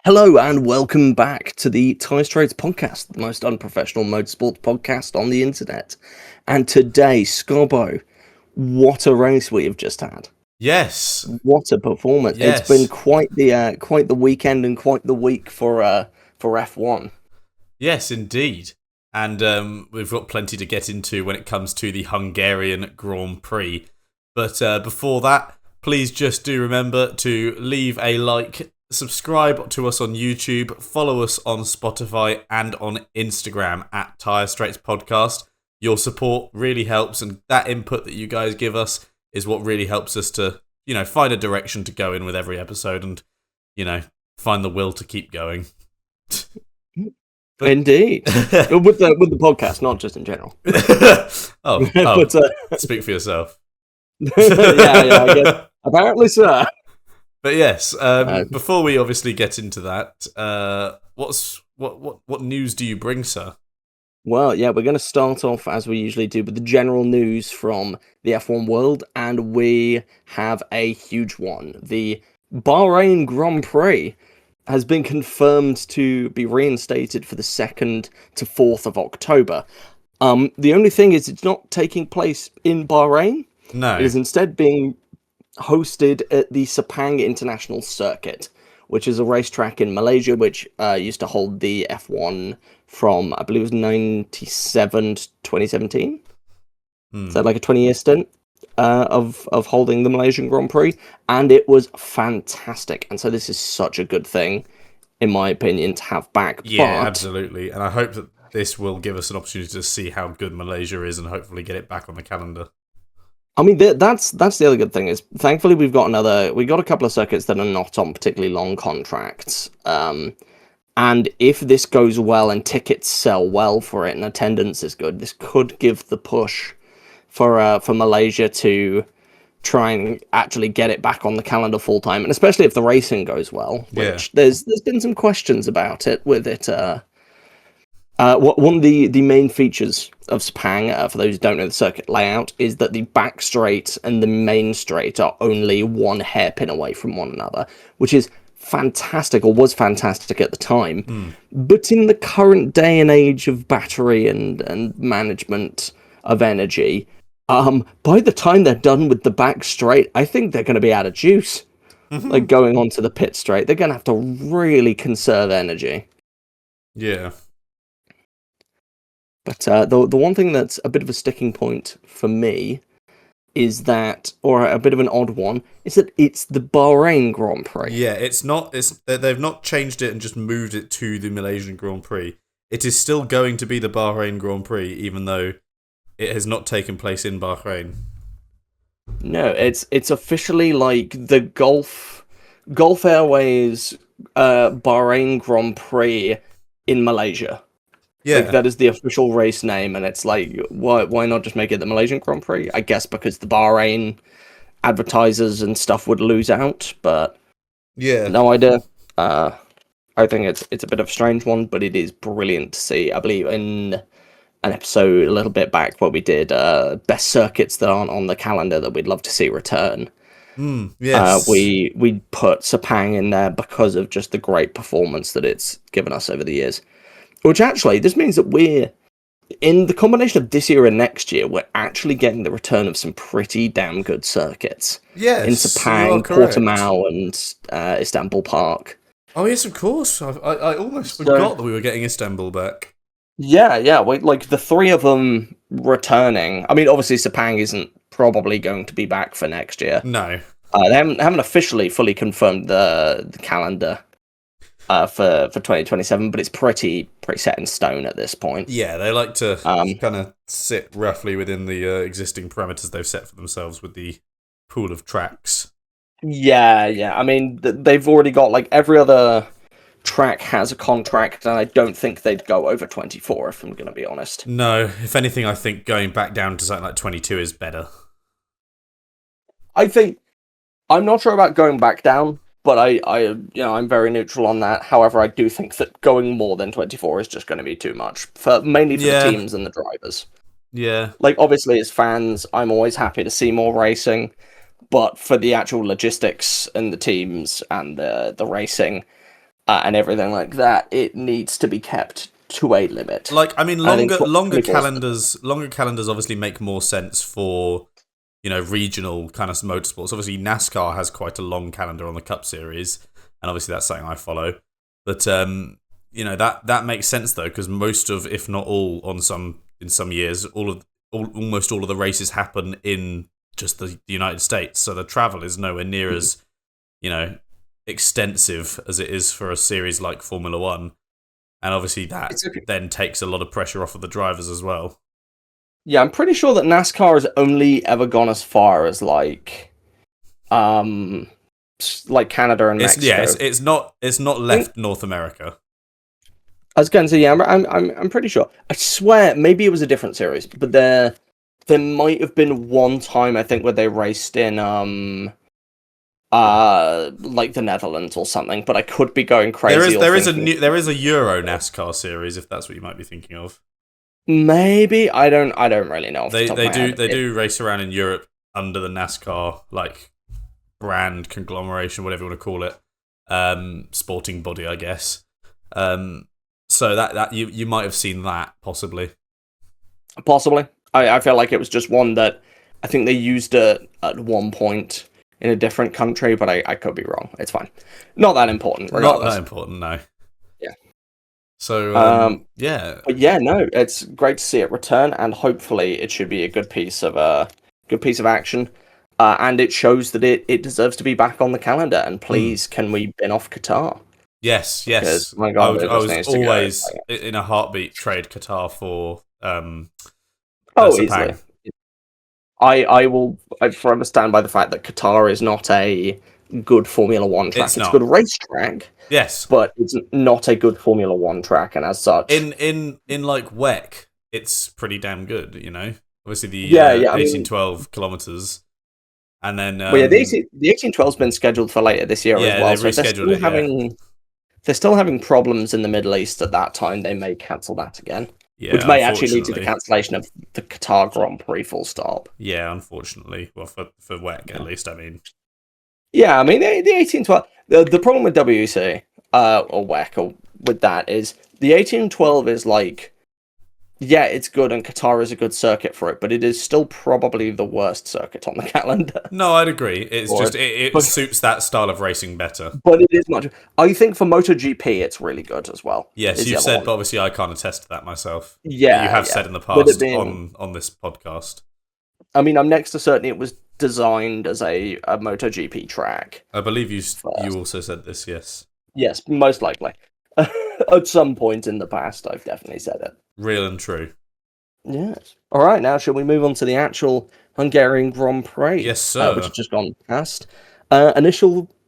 Hello and welcome back to the Tyre podcast, the most unprofessional motorsports podcast on the internet. And today, Scobbo, what a race we have just had! Yes, What a performance! yes, It's been quite the weekend and quite the week for F1. yes, indeed. And we've got plenty to get into when it comes to the Hungarian Grand Prix. But before that, please just do remember to leave a like, subscribe to us on YouTube, follow us on Spotify and on Instagram at Tyre Straits Podcast. Your support really helps, and that input that you guys give us is what really helps us to, find a direction to go in with every episode and, find the will to keep going. Indeed, with the podcast, not just in general. oh, But, speak for yourself. yeah, I guess. Apparently, sir. But yes, before we obviously get into that, what news do you bring, sir? Well, yeah, we're going to start off, as we usually do, with the general news from the F1 world, and we have a huge one. The Bahrain Grand Prix has been confirmed to be reinstated for the 2nd to 4th of October. The only thing is it's not taking place in Bahrain. No. It is instead being hosted at the Sepang International Circuit, which is a racetrack in Malaysia, which used to hold the F1 from, I believe it was 97 to 2017. So like a 20-year stint of holding the Malaysian Grand Prix, and it was fantastic. And so this is such a good thing, in my opinion, to have back. Yeah, but absolutely. And I hope that this will give us an opportunity to see how good Malaysia is and hopefully get it back on the calendar. I mean, that's the other good thing is, thankfully, we got a couple of circuits that are not on particularly long contracts. And if this goes well and tickets sell well for it and attendance is good, this could give the push for Malaysia to try and actually get it back on the calendar full time, and especially if the racing goes well. Which there's been some questions about it with it. One of the main features of Sepang, for those who don't know the circuit layout, is that the back straight and the main straight are only one hairpin away from one another, which is fantastic, or was fantastic at the time. But in the current day and age of battery and management of energy, by the time they're done with the back straight, I think they're going to be out of juice. Like going onto the pit straight, they're going to have to really conserve energy. Yeah. But the one thing that's a bit of a sticking point for me is that, or a bit of an odd one, is that it's the Bahrain Grand Prix. Yeah, they've not changed it and just moved it to the Malaysian Grand Prix. It is still going to be the Bahrain Grand Prix, even though it has not taken place in Bahrain. No, it's officially like the Gulf Airways Bahrain Grand Prix in Malaysia. Yeah, like, that is the official race name, and it's like, why not just make it the Malaysian Grand Prix? I guess because the Bahrain advertisers and stuff would lose out, but yeah, no idea. I think it's a bit of a strange one, but it is brilliant to see. I believe in an episode a little bit back where we did best circuits that aren't on the calendar that we'd love to see return. Yes, We put Sepang in there because of just the great performance that it's given us over the years. Which actually, this means that we're, in the combination of this year and next year, we're actually getting the return of some pretty damn good circuits. yes, In Sepang, Portimao, and Istanbul Park. Oh yes, of course. I almost forgot that we were getting Istanbul back. Yeah, like the three of them returning. I mean, obviously Sepang isn't probably going to be back for next year. No. They haven't officially fully confirmed the calendar for 2027, but it's pretty set in stone at this point. Yeah, they like to kind of sit roughly within the existing parameters they've set for themselves with the pool of tracks. Yeah. I mean, they've already got, like, every other track has a contract, and I don't think they'd go over 24, if I'm going to be honest. No, if anything, I think going back down to something like 22 is better. I'm not sure about going back down, but I'm very neutral on that. However, I do think that going more than 24 is just going to be too much, mainly for the teams and the drivers. Yeah. Like, obviously, as fans, I'm always happy to see more racing, but for the actual logistics and the teams and the racing, and everything like that, it needs to be kept to a limit. Like, I mean, longer 24 calendars obviously make more sense for, regional kind of motorsports. Obviously, NASCAR has quite a long calendar on the Cup Series, and obviously that's something I follow. But that makes sense though, because most of, if not all, in some years, almost all of the races happen in just the United States, so the travel is nowhere near as extensive as it is for a series like Formula One, and obviously that then takes a lot of pressure off of the drivers as well. Yeah, I'm pretty sure that NASCAR has only ever gone as far as like Canada and Mexico. It's not left North America. I was going to say, yeah, I'm pretty sure. I swear, maybe it was a different series, but there might have been one time I think where they raced in like the Netherlands or something, but I could be going crazy. There is a Euro NASCAR series, if that's what you might be thinking of. Maybe I don't really know. They do race around in Europe under the NASCAR like brand conglomeration, whatever you want to call it, sporting body, I guess. So that you might have seen that possibly. I feel like it was just one that I think they used it at one point in a different country, but I could be wrong. It's fine. Not that important. Regardless. Not that important, no. Yeah. So yeah. But yeah, no, it's great to see it return, and hopefully it should be a good piece of action. And it shows that it deserves to be back on the calendar. And please, can we bin off Qatar? Yes. Because, my God, I was always in a heartbeat trade Qatar for easily. I will forever stand by the fact that Qatar is not a good Formula One track. It's a good racetrack. Yes, but it's not a good Formula One track, and as such, in like WEC, it's pretty damn good. Obviously the 1812 kilometers, and then the 1812's been scheduled for later this year as well. So they're still having problems in the Middle East at that time. They may cancel that again. Yeah, which may actually lead to the cancellation of the Qatar Grand Prix full stop. Yeah, unfortunately. Well, for WEC at least, I mean. Yeah, I mean, the 1812... The problem with WEC, or WEC, or with that, is the 1812 is like... Yeah, it's good, and Qatar is a good circuit for it, but it is still probably the worst circuit on the calendar. No, I'd agree. It's just it suits that style of racing better. But it is much. I think for MotoGP, it's really good as well. Yes, you've said, but obviously I can't attest to that myself. Yeah, you have said in the past on this podcast. I mean, I'm next to certain it was designed as a MotoGP track. I believe you also said this. Yes. Yes, most likely. At some point in the past, I've definitely said it. Real and true. Yes. All right, now shall we move on to the actual Hungarian Grand Prix? Yes, sir. Which has just gone past. What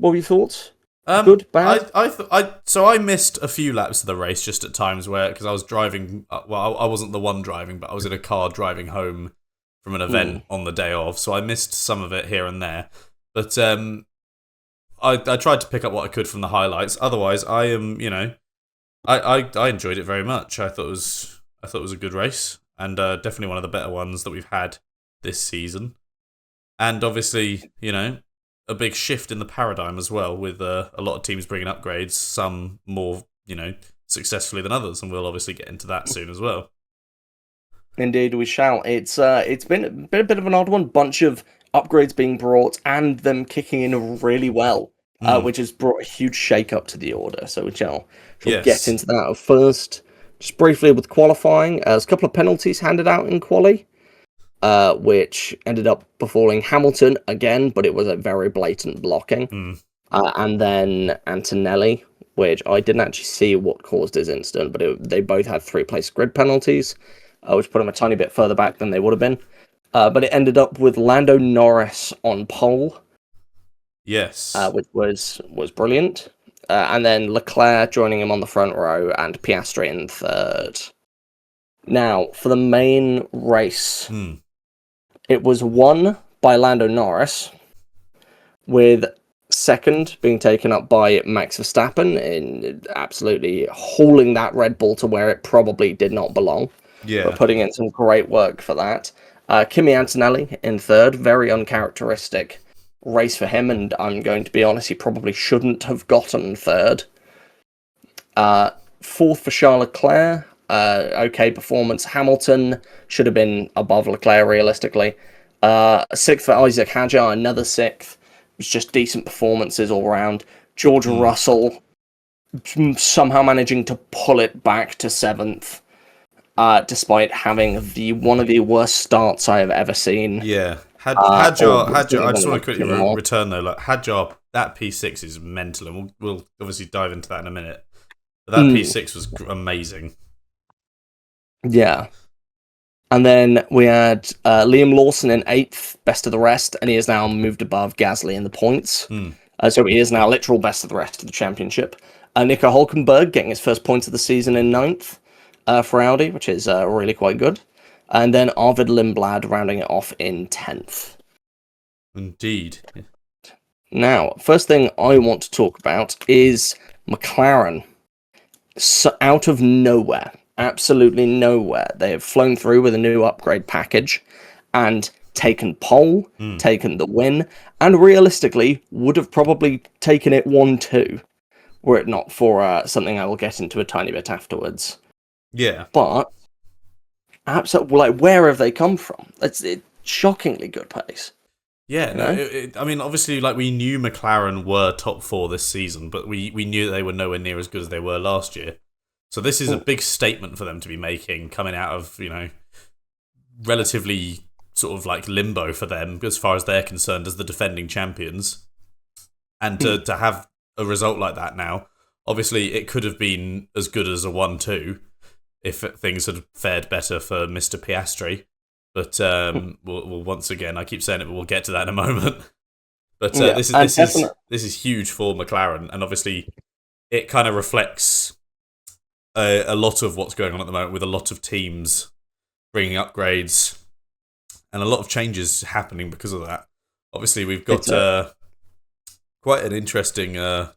were your thoughts? Good, bad? I missed a few laps of the race just at times because I was driving. Well, I wasn't the one driving, but I was in a car driving home from an event on the day of, so I missed some of it here and there. But I tried to pick up what I could from the highlights. Otherwise, I am I enjoyed it very much. I thought it was a good race, and definitely one of the better ones that we've had this season. And obviously, a big shift in the paradigm as well, with a lot of teams bringing upgrades, some more, successfully than others, and we'll obviously get into that soon as well. Indeed, we shall. It's been a bit of an odd one, bunch of upgrades being brought and them kicking in really well, which has brought a huge shake-up to the order. So we shall get into that first. Just briefly with qualifying, there's a couple of penalties handed out in quali, which ended up befalling Hamilton again, but it was a very blatant blocking. And then Antonelli, which I didn't actually see what caused his incident, but they both had 3-place grid penalties, which put them a tiny bit further back than they would have been. But it ended up with Lando Norris on pole. Yes. Which was brilliant. And then Leclerc joining him on the front row and Piastri in third. Now, for the main race, it was won by Lando Norris, with second being taken up by Max Verstappen in absolutely hauling that Red Bull to where it probably did not belong. Yeah. But putting in some great work for that. Kimi Antonelli in third, very uncharacteristic race for him, and I'm going to be honest, he probably shouldn't have gotten third. Fourth for Charles Leclerc. Okay performance. Hamilton should have been above Leclerc realistically. Sixth for Isaac Hadjar, another sixth. It was just decent performances all around. George Russell somehow managing to pull it back to seventh, despite having one of the worst starts I have ever seen. Yeah. Hadjar, I just want to quickly return though. Like Hadjar, that P6 is mental, and we'll obviously dive into that in a minute. But that P6 was amazing. Yeah. And then we had Liam Lawson in 8th, best of the rest, and he has now moved above Gasly in the points. So he is now literal best of the rest of the championship. Nico Hulkenberg getting his first points of the season in 9th for Audi, which is really quite good. And then Arvid Lindblad rounding it off in 10th. Indeed. Now, first thing I want to talk about is McLaren. So out of nowhere, absolutely nowhere, they have flown through with a new upgrade package and taken pole, taken the win, and realistically would have probably taken it 1-2 were it not for something I will get into a tiny bit afterwards. Yeah. But absolutely, like, where have they come from? It's shockingly good pace. Yeah, no, I mean, obviously, like, we knew McLaren were top 4 this season, but we knew that they were nowhere near as good as they were last year. So this is a big statement for them to be making, coming out of, relatively sort of like limbo for them as far as they're concerned as the defending champions. And to have a result like that now, obviously it could have been as good as a 1-2 if things had fared better for Mr. Piastri. But we'll once again, I keep saying it, but we'll get to that in a moment. But this is huge for McLaren, and obviously it kind of reflects a lot of what's going on at the moment with a lot of teams bringing upgrades and a lot of changes happening because of that. Obviously, we've got quite an interesting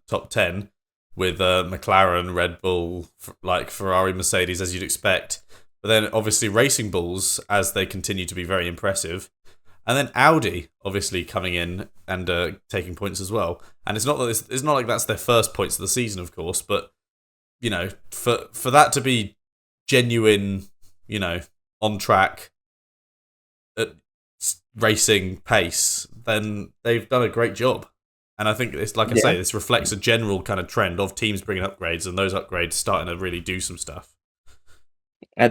top 10 with McLaren, Red Bull, like Ferrari, Mercedes, as you'd expect. But then, obviously, Racing Bulls, as they continue to be very impressive. And then Audi, obviously, coming in and taking points as well. And it's not like that's their first points of the season, of course. But, for that to be genuine, on track, at racing pace, then they've done a great job. And I think it's like I say, this reflects a general kind of trend of teams bringing upgrades and those upgrades starting to really do some stuff.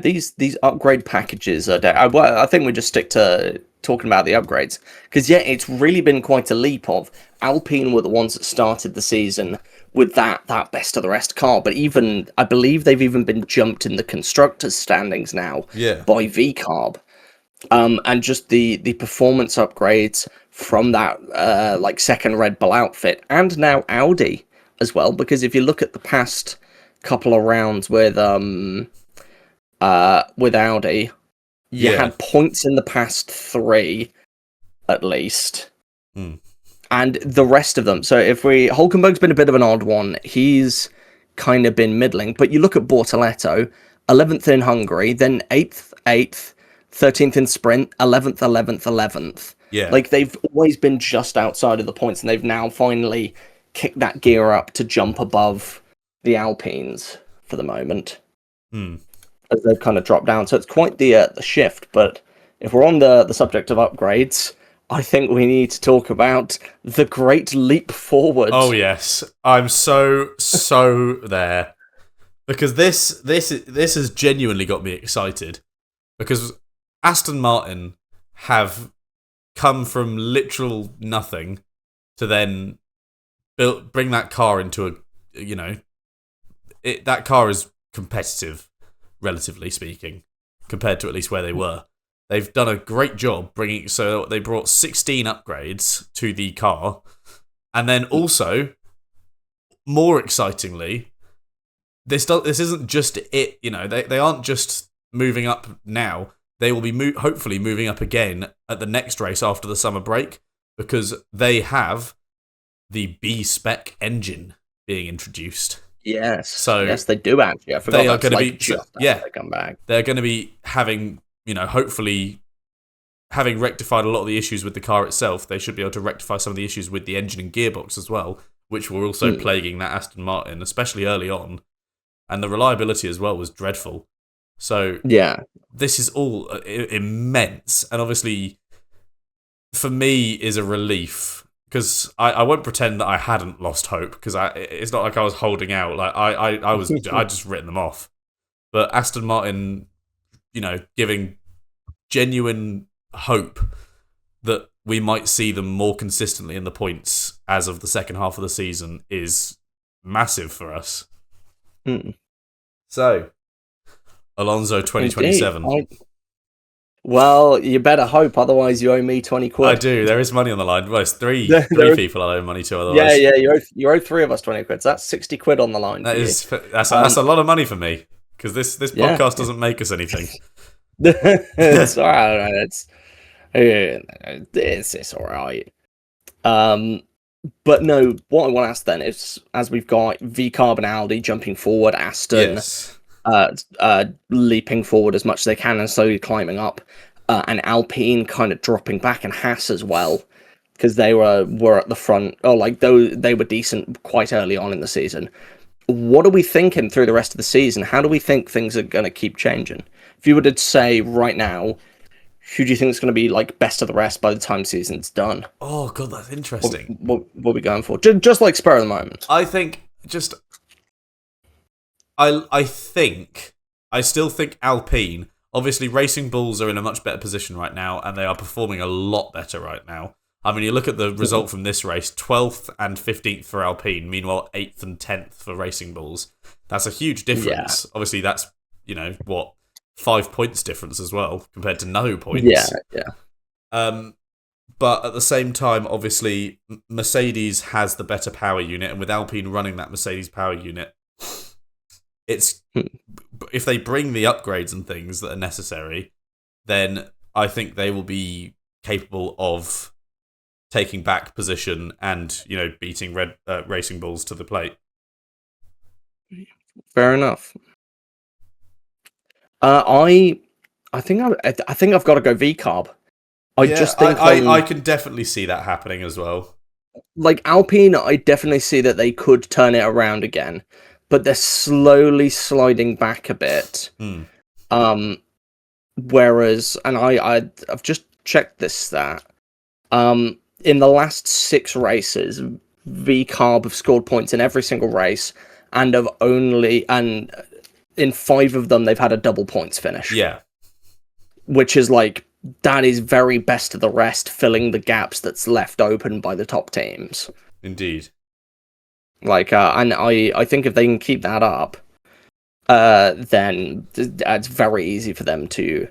These upgrade packages are... I think we just stick to talking about the upgrades. Because, it's really been quite a leap of... Alpine were the ones that started the season with that best of the rest car. But even... I believe they've even been jumped in the constructors' standings now by VCarb. And just the performance upgrades from that second Red Bull outfit. And now Audi as well. Because if you look at the past couple of rounds with Audi, you had points in the past 3, at least. And the rest of them. So Hulkenberg's been a bit of an odd one. He's kind of been middling. But you look at Bortoletto, 11th in Hungary, then 8th, 13th in sprint, 11th. Yeah. Like, they've always been just outside of the points, and they've now finally kicked that gear up to jump above the Alpines for the moment. As they've kind of dropped down. So it's quite the shift. But if we're on the subject of upgrades, I think we need to talk about the great leap forward. Oh, yes. I'm so there. Because this has genuinely got me excited. Because Aston Martin have come from literal nothing to then bring that car into that car is competitive, relatively speaking, compared to at least where they were. They've done a great job so they brought 16 upgrades to the car. And then also, more excitingly, this isn't just it, they aren't just moving up now. They will be hopefully moving up again at the next race after the summer break, because they have the B-spec engine being introduced. Yes, they do actually. I forgot they are going to be they come back. They're going to be having, hopefully having rectified a lot of the issues with the car itself. They should be able to rectify some of the issues with the engine and gearbox as well, which were also plaguing that Aston Martin, especially early on. and the reliability as well was dreadful. So Yeah. this is all immense, and obviously for me is a relief, because I won't pretend that I hadn't lost hope, because it's not like I was holding out. Like I just written them off. But Aston Martin, giving genuine hope that we might see them more consistently in the points as of the second half of the season is massive for us. So, Alonso 2027. Well, you better hope, otherwise you owe me 20 quid. I do. There is money on the line. Well, it's three people I owe money to otherwise. Yeah, you owe 3 of us 20 quid. So that's 60 quid on the line. That's a lot of money for me, because this podcast doesn't make us anything. It's all right. It's all right. But no, what I want to ask then is, as we've got VCarb and Audi jumping forward, Aston leaping forward as much as they can and slowly climbing up, and Alpine kind of dropping back, and Haas as well, because they were at the front, they were decent quite early on in the season. What are we thinking through the rest of the season? How do we think things are going to keep changing? If you were to say right now, who do you think is going to be like best of the rest by the time season's done? Oh god, that's interesting. What are we going for? Just like spur of the moment. I think I still think Alpine. Obviously, Racing Bulls are in a much better position right now, and they are performing a lot better right now. I mean, you look at the result from this race: 12th and 15th for Alpine. Meanwhile, 8th and 10th for Racing Bulls. That's a huge difference. Yeah. Obviously, that's 5 points difference as well, compared to no points. Yeah. But at the same time, obviously, Mercedes has the better power unit, and with Alpine running that Mercedes power unit, it's if they bring the upgrades and things that are necessary, then I think they will be capable of taking back position and beating Racing Bulls to the plate. Fair enough. I think I've got to go VCarb. I can definitely see that happening as well. Like Alpine, I definitely see that they could turn it around again, but they're slowly sliding back a bit. Whereas, and I've just checked this stat. In the last 6 races, VCarb have scored points in every single race, and in 5 of them they've had a double points finish. Yeah, which is that is very best of the rest, filling the gaps that's left open by the top teams. Indeed. And I think if they can keep that up, then it's very easy for them to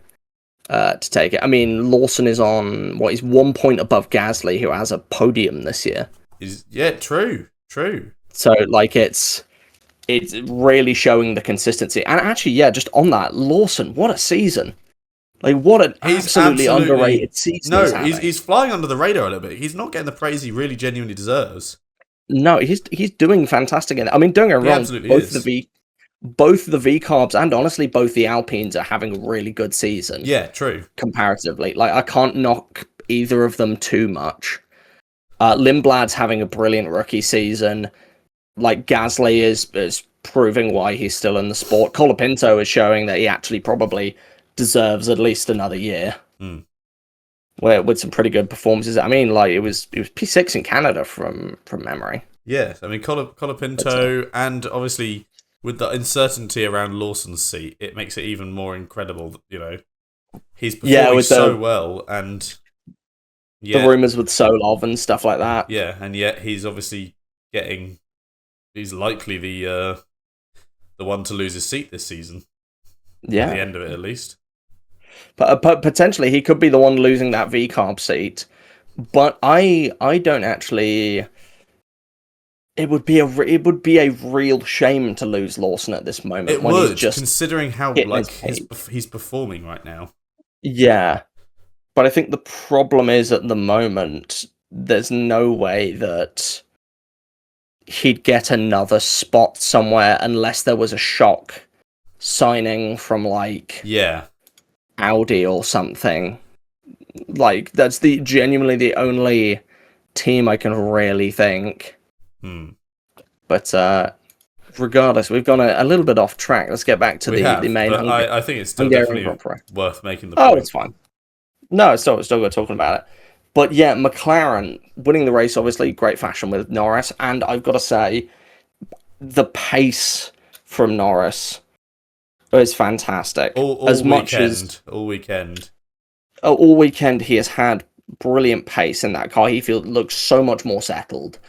take it. I mean, Lawson is on he's 1 point above Gasly, who has a podium this year. True. So it's really showing the consistency. And actually, just on that, Lawson, what a season! What an absolutely underrated season. He's flying under the radar a little bit. He's not getting the praise he really genuinely deserves. No, he's doing fantastic in it. I mean, don't get me wrong, both the V-Carbs and honestly both the Alpines are having a really good season. Yeah, true. Comparatively. I can't knock either of them too much. Lindblad's having a brilliant rookie season. Gasly is proving why he's still in the sport. Colapinto is showing that he actually probably deserves at least another year. With some pretty good performances. I mean, it was P6 in Canada from memory. Yeah, I mean, Colapinto, and obviously with the uncertainty around Lawson's seat, it makes it even more incredible. He's performing so well, and the rumours with Solov and stuff like that. Yeah, and yet he's obviously he's likely the one to lose his seat this season. Yeah, at the end of it at least. But potentially he could be the one losing that VCarb seat. But I don't actually. It would be a real shame to lose Lawson at this moment. It would, considering how he's performing right now. Yeah, but I think the problem is at the moment there's no way that he'd get another spot somewhere unless there was a shock signing from Audi or something. That's genuinely the only team I can really think. Hmm. But regardless, we've gone a little bit off track. Let's get back to the main but I think it's still Hungarian definitely Grand Prix. worth making the Oh, point. it's fine. No, it's still good talking about it. But yeah, McLaren winning the race, obviously, great fashion with Norris. And I've got to say, the pace from Norris is fantastic. All weekend, all weekend, he has had brilliant pace in that car. He looks so much more settled.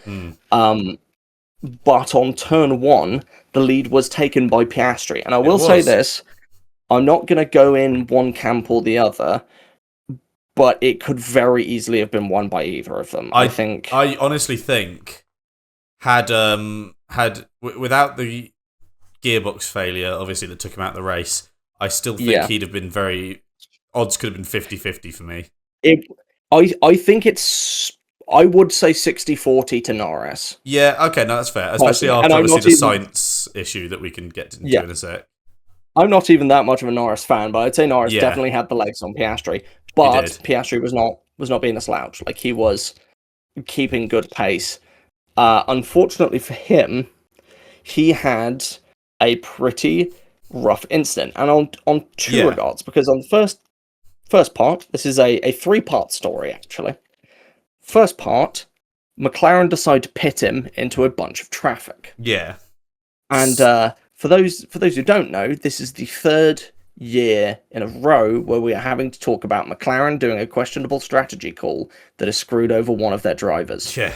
But on turn one, the lead was taken by Piastri. And I will say this, I'm not going to go in one camp or the other, but it could very easily have been won by either of them. I honestly think without the gearbox failure, obviously, that took him out of the race, I still think he'd have been odds could have been 50-50 for me. I think I would say 60-40 to Norris. Yeah, okay, no, that's fair. Especially after obviously the science issue that we can get into in a sec. I'm not even that much of a Norris fan, but I'd say Norris definitely had the legs on Piastri. But Piastri was not being a slouch. Like, he was keeping good pace. Unfortunately for him, he had a pretty rough incident, and on two regards, because on the first part, this is a 3-part story actually. First part, McLaren decide to pit him into a bunch of traffic. Yeah, and for those who don't know, this is the third year in a row where we are having to talk about McLaren doing a questionable strategy call that has screwed over one of their drivers. Yeah.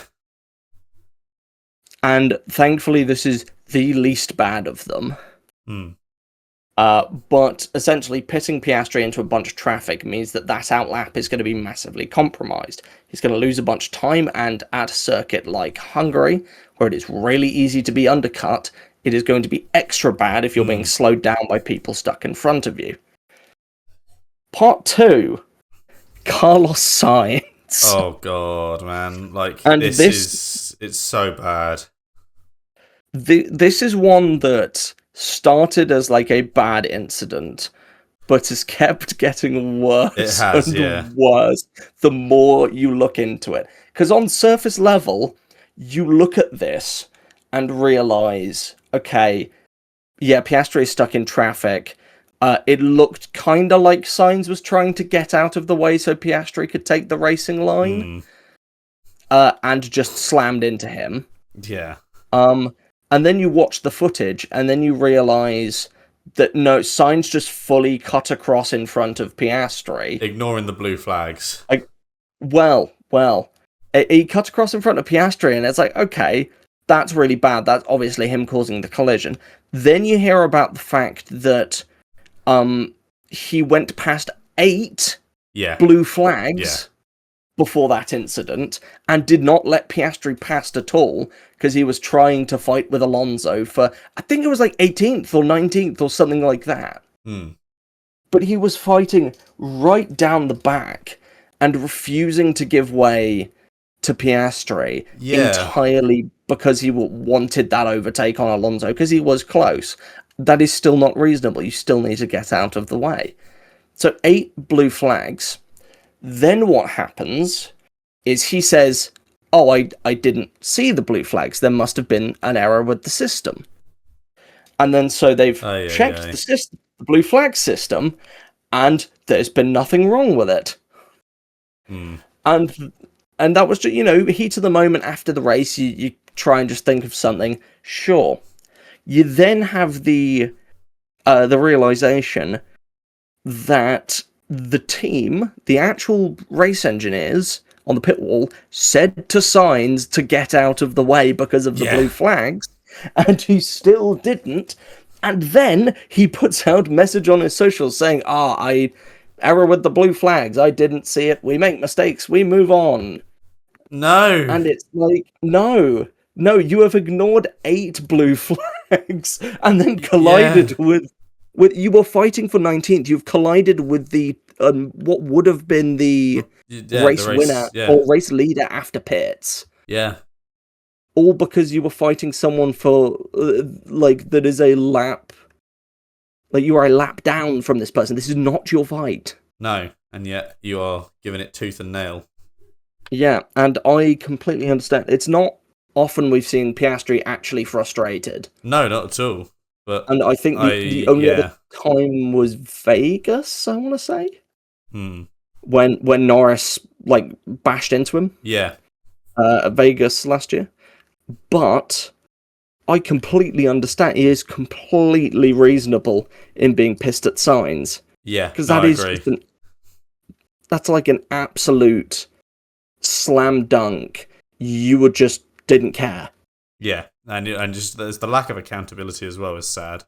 And thankfully, this is the least bad of them. But essentially, pitting Piastri into a bunch of traffic means that outlap is going to be massively compromised. He's going to lose a bunch of time, and at a circuit like Hungary, where it is really easy to be undercut, it is going to be extra bad if you're being slowed down by people stuck in front of you. Part 2, Carlos Sainz. Oh god, man! It's so bad. This is one that started as like a bad incident, but has kept getting worse worse the more you look into it. Because on surface level, you look at this and realize, okay, yeah, Piastri is stuck in traffic. It looked kind of like Sainz was trying to get out of the way so Piastri could take the racing line, and just slammed into him. Yeah. And then you watch the footage, and then you realise that no, Sainz just fully cut across in front of Piastri. Ignoring the blue flags. He cut across in front of Piastri, and it's like, okay, that's really bad. That's obviously him causing the collision. Then you hear about the fact that he went past 8 blue flags before that incident, and did not let Piastri past at all, because he was trying to fight with Alonso for, I think it was like 18th or 19th or something like that. But he was fighting right down the back and refusing to give way to Piastri entirely because he wanted that overtake on Alonso, because he was close. That is still not reasonable. You still need to get out of the way. So 8 blue flags. Then what happens is he says, oh, I didn't see the blue flags. There must have been an error with the system. And then so they've checked the blue flag system, and there's been nothing wrong with it. And that was just, heat of the moment after the race. You try and just think of something. Sure. You then have the realization that the team, the actual race engineers on the pit wall, said to Sainz to get out of the way because of the blue flags, and he still didn't. And then he puts out a message on his socials saying, error with the blue flags, I didn't see it, we make mistakes, we move on. No. And it's like, no, you have ignored 8 blue flags and then collided with you were fighting for 19th. You've collided with the what would have been the race winner or race leader after pits. Yeah. All because you were fighting someone for that is a lap. Like, you are a lap down from this person. This is not your fight. No, and yet you are giving it tooth and nail. Yeah, and I completely understand. It's not often we've seen Piastri actually frustrated. No, not at all. But And I think the only other time was Vegas, I want to say. When Norris, like, bashed into him. Yeah. At Vegas last year. But I completely understand. He is completely reasonable in being pissed at Sainz. Yeah, because that is that's like an absolute slam dunk. You just didn't care. Yeah, and just there's the lack of accountability as well is sad.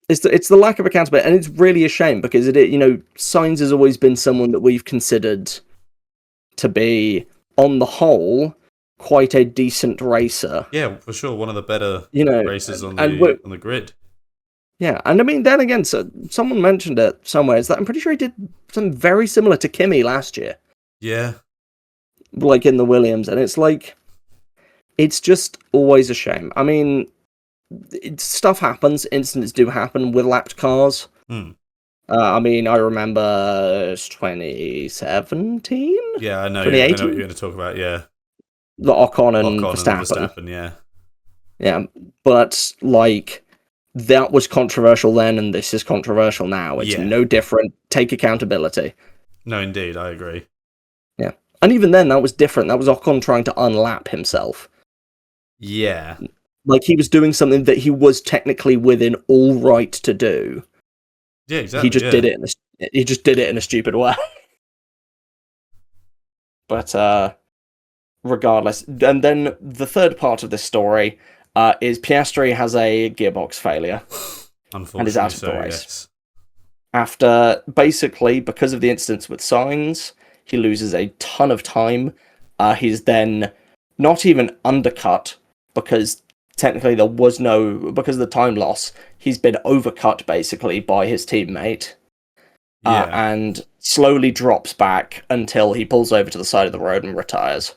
It's the lack of accountability, and it's really a shame because Sainz has always been someone that we've considered to be, on the whole, quite a decent racer. Yeah, for sure, one of the better racers on the grid. Yeah, and I mean, then again, so someone mentioned it somewhere, is that I'm pretty sure he did something very similar to Kimi last year. Yeah. Like in the Williams, and it's like, it's just always a shame. I mean, stuff happens, incidents do happen with lapped cars. I mean, I remember 2017? Yeah, I know what you're going to talk about, yeah. The Ocon and Verstappen. Yeah. Yeah, but, like, that was controversial then, and this is controversial now. It's no different. Take accountability. No, indeed, I agree. Yeah. And even then, that was different. That was Ocon trying to unlap himself. Yeah. Like, he was doing something that he was technically within all right to do. Yeah, exactly. He just did it. He just did it in a stupid way. But regardless, and then the third part of this story is Piastri has a gearbox failure, unfortunately, and is out of the race. Yes. After basically, because of the incidents with Sainz, he loses a ton of time. He's then not even undercut because technically because of the time loss, he's been overcut basically by his teammate. And slowly drops back until he pulls over to the side of the road and retires.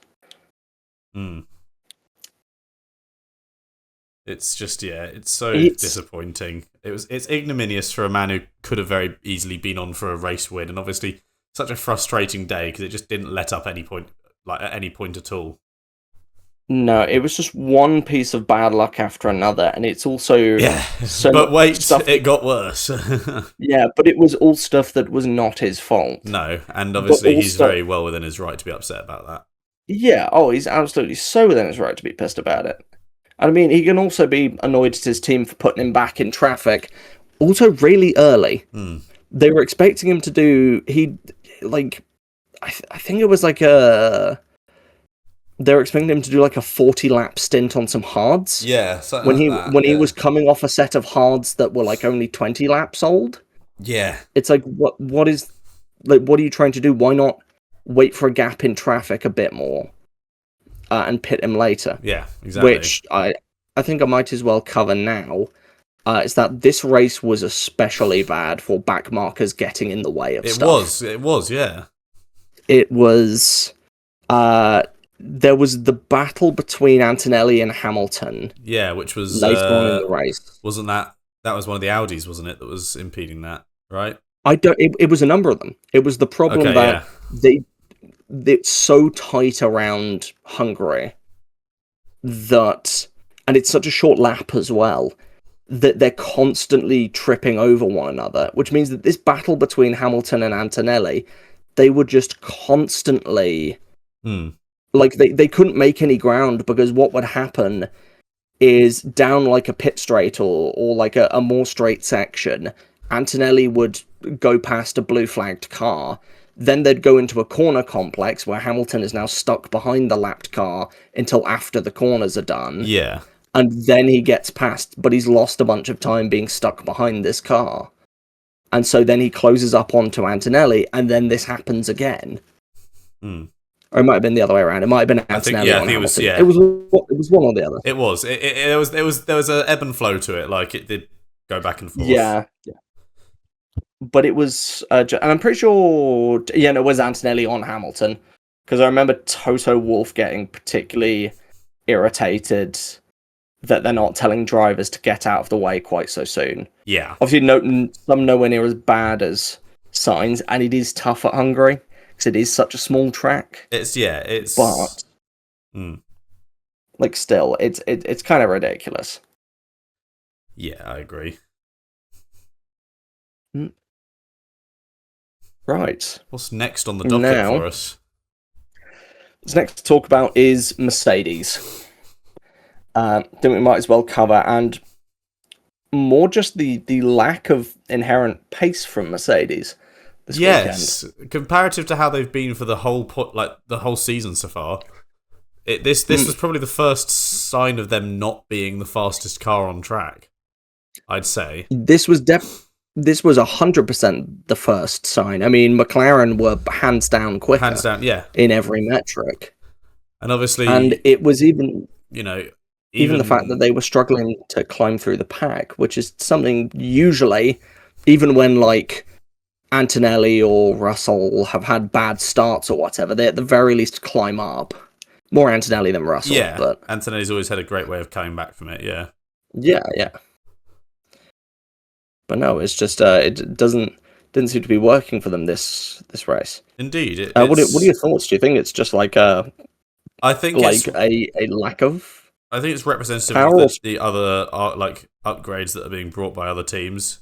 It's just, it's so disappointing. It's ignominious for a man who could have very easily been on for a race win, and obviously such a frustrating day because it just didn't let up at any point at all. No, it was just one piece of bad luck after another, and it's also but wait, it got worse. Yeah, but it was all stuff that was not his fault. No, and obviously he's very well within his right to be upset about that. Yeah, he's absolutely so within his right to be pissed about it. And I mean, he can also be annoyed at his team for putting him back in traffic. Also, really early. They were expecting him to do. I think it was like a. They were expecting him to do like a 40-lap stint on some hards. Yeah, when he was coming off a set of hards that were like only 20 laps old. Yeah, it's like what are you trying to do? Why not wait for a gap in traffic a bit more, and pit him later? Yeah, exactly. Which I think I might as well cover now. Is that this race was especially bad for back markers getting in the way of stuff. It was, yeah. It was. There was the battle between Antonelli and Hamilton. Yeah, which was later on in the race. Wasn't that was one of the Audis, wasn't it, that was impeding that, right? It was a number of them. It was the problem that it's so tight around Hungary that, and it's such a short lap as well, that they're constantly tripping over one another, which means that this battle between Hamilton and Antonelli, they were just constantly like they couldn't make any ground, because what would happen is down like a pit straight or like a more straight section, Antonelli would go past a blue flagged car. Then they'd go into a corner complex where Hamilton is now stuck behind the lapped car until after the corners are done. Yeah. And then he gets past, but he's lost a bunch of time being stuck behind this car. And so then he closes up onto Antonelli, and then this happens again. Or it might have been the other way around. It might have been Antonelli on Hamilton. It was one or the other. It was. There was an ebb and flow to it. Like, it did go back and forth. Yeah. But it was, and I'm pretty sure, it was Antonelli on Hamilton, because I remember Toto Wolff getting particularly irritated that they're not telling drivers to get out of the way quite so soon. Yeah. Obviously, some nowhere near as bad as Sainz, and it is tough at Hungary, because it is such a small track. But Like, still, it's kind of ridiculous. Yeah, I agree. Right. What's next on the docket Now, for us? what's next to talk about is Mercedes. Then we might as well cover, and more just the lack of inherent pace from Mercedes this weekend. Comparative to how they've been for the whole the whole season so far. This was probably the first sign of them not being the fastest car on track, I'd say. This was 100% the first sign. I mean, McLaren were hands down quicker. Hands down, yeah. In every metric. And obviously... And it was even... Even the fact that they were struggling to climb through the pack, which is something usually, even when, like, Antonelli or Russell have had bad starts or whatever, they at the very least climb up. More Antonelli than Russell. Yeah, but Antonelli's always had a great way of coming back from it, yeah. Yeah. But no, it's just, it didn't seem to be working for them this race. Indeed. What are your thoughts? Do you think it's just like I think it's a lack of... I think it's representative of the other upgrades that are being brought by other teams.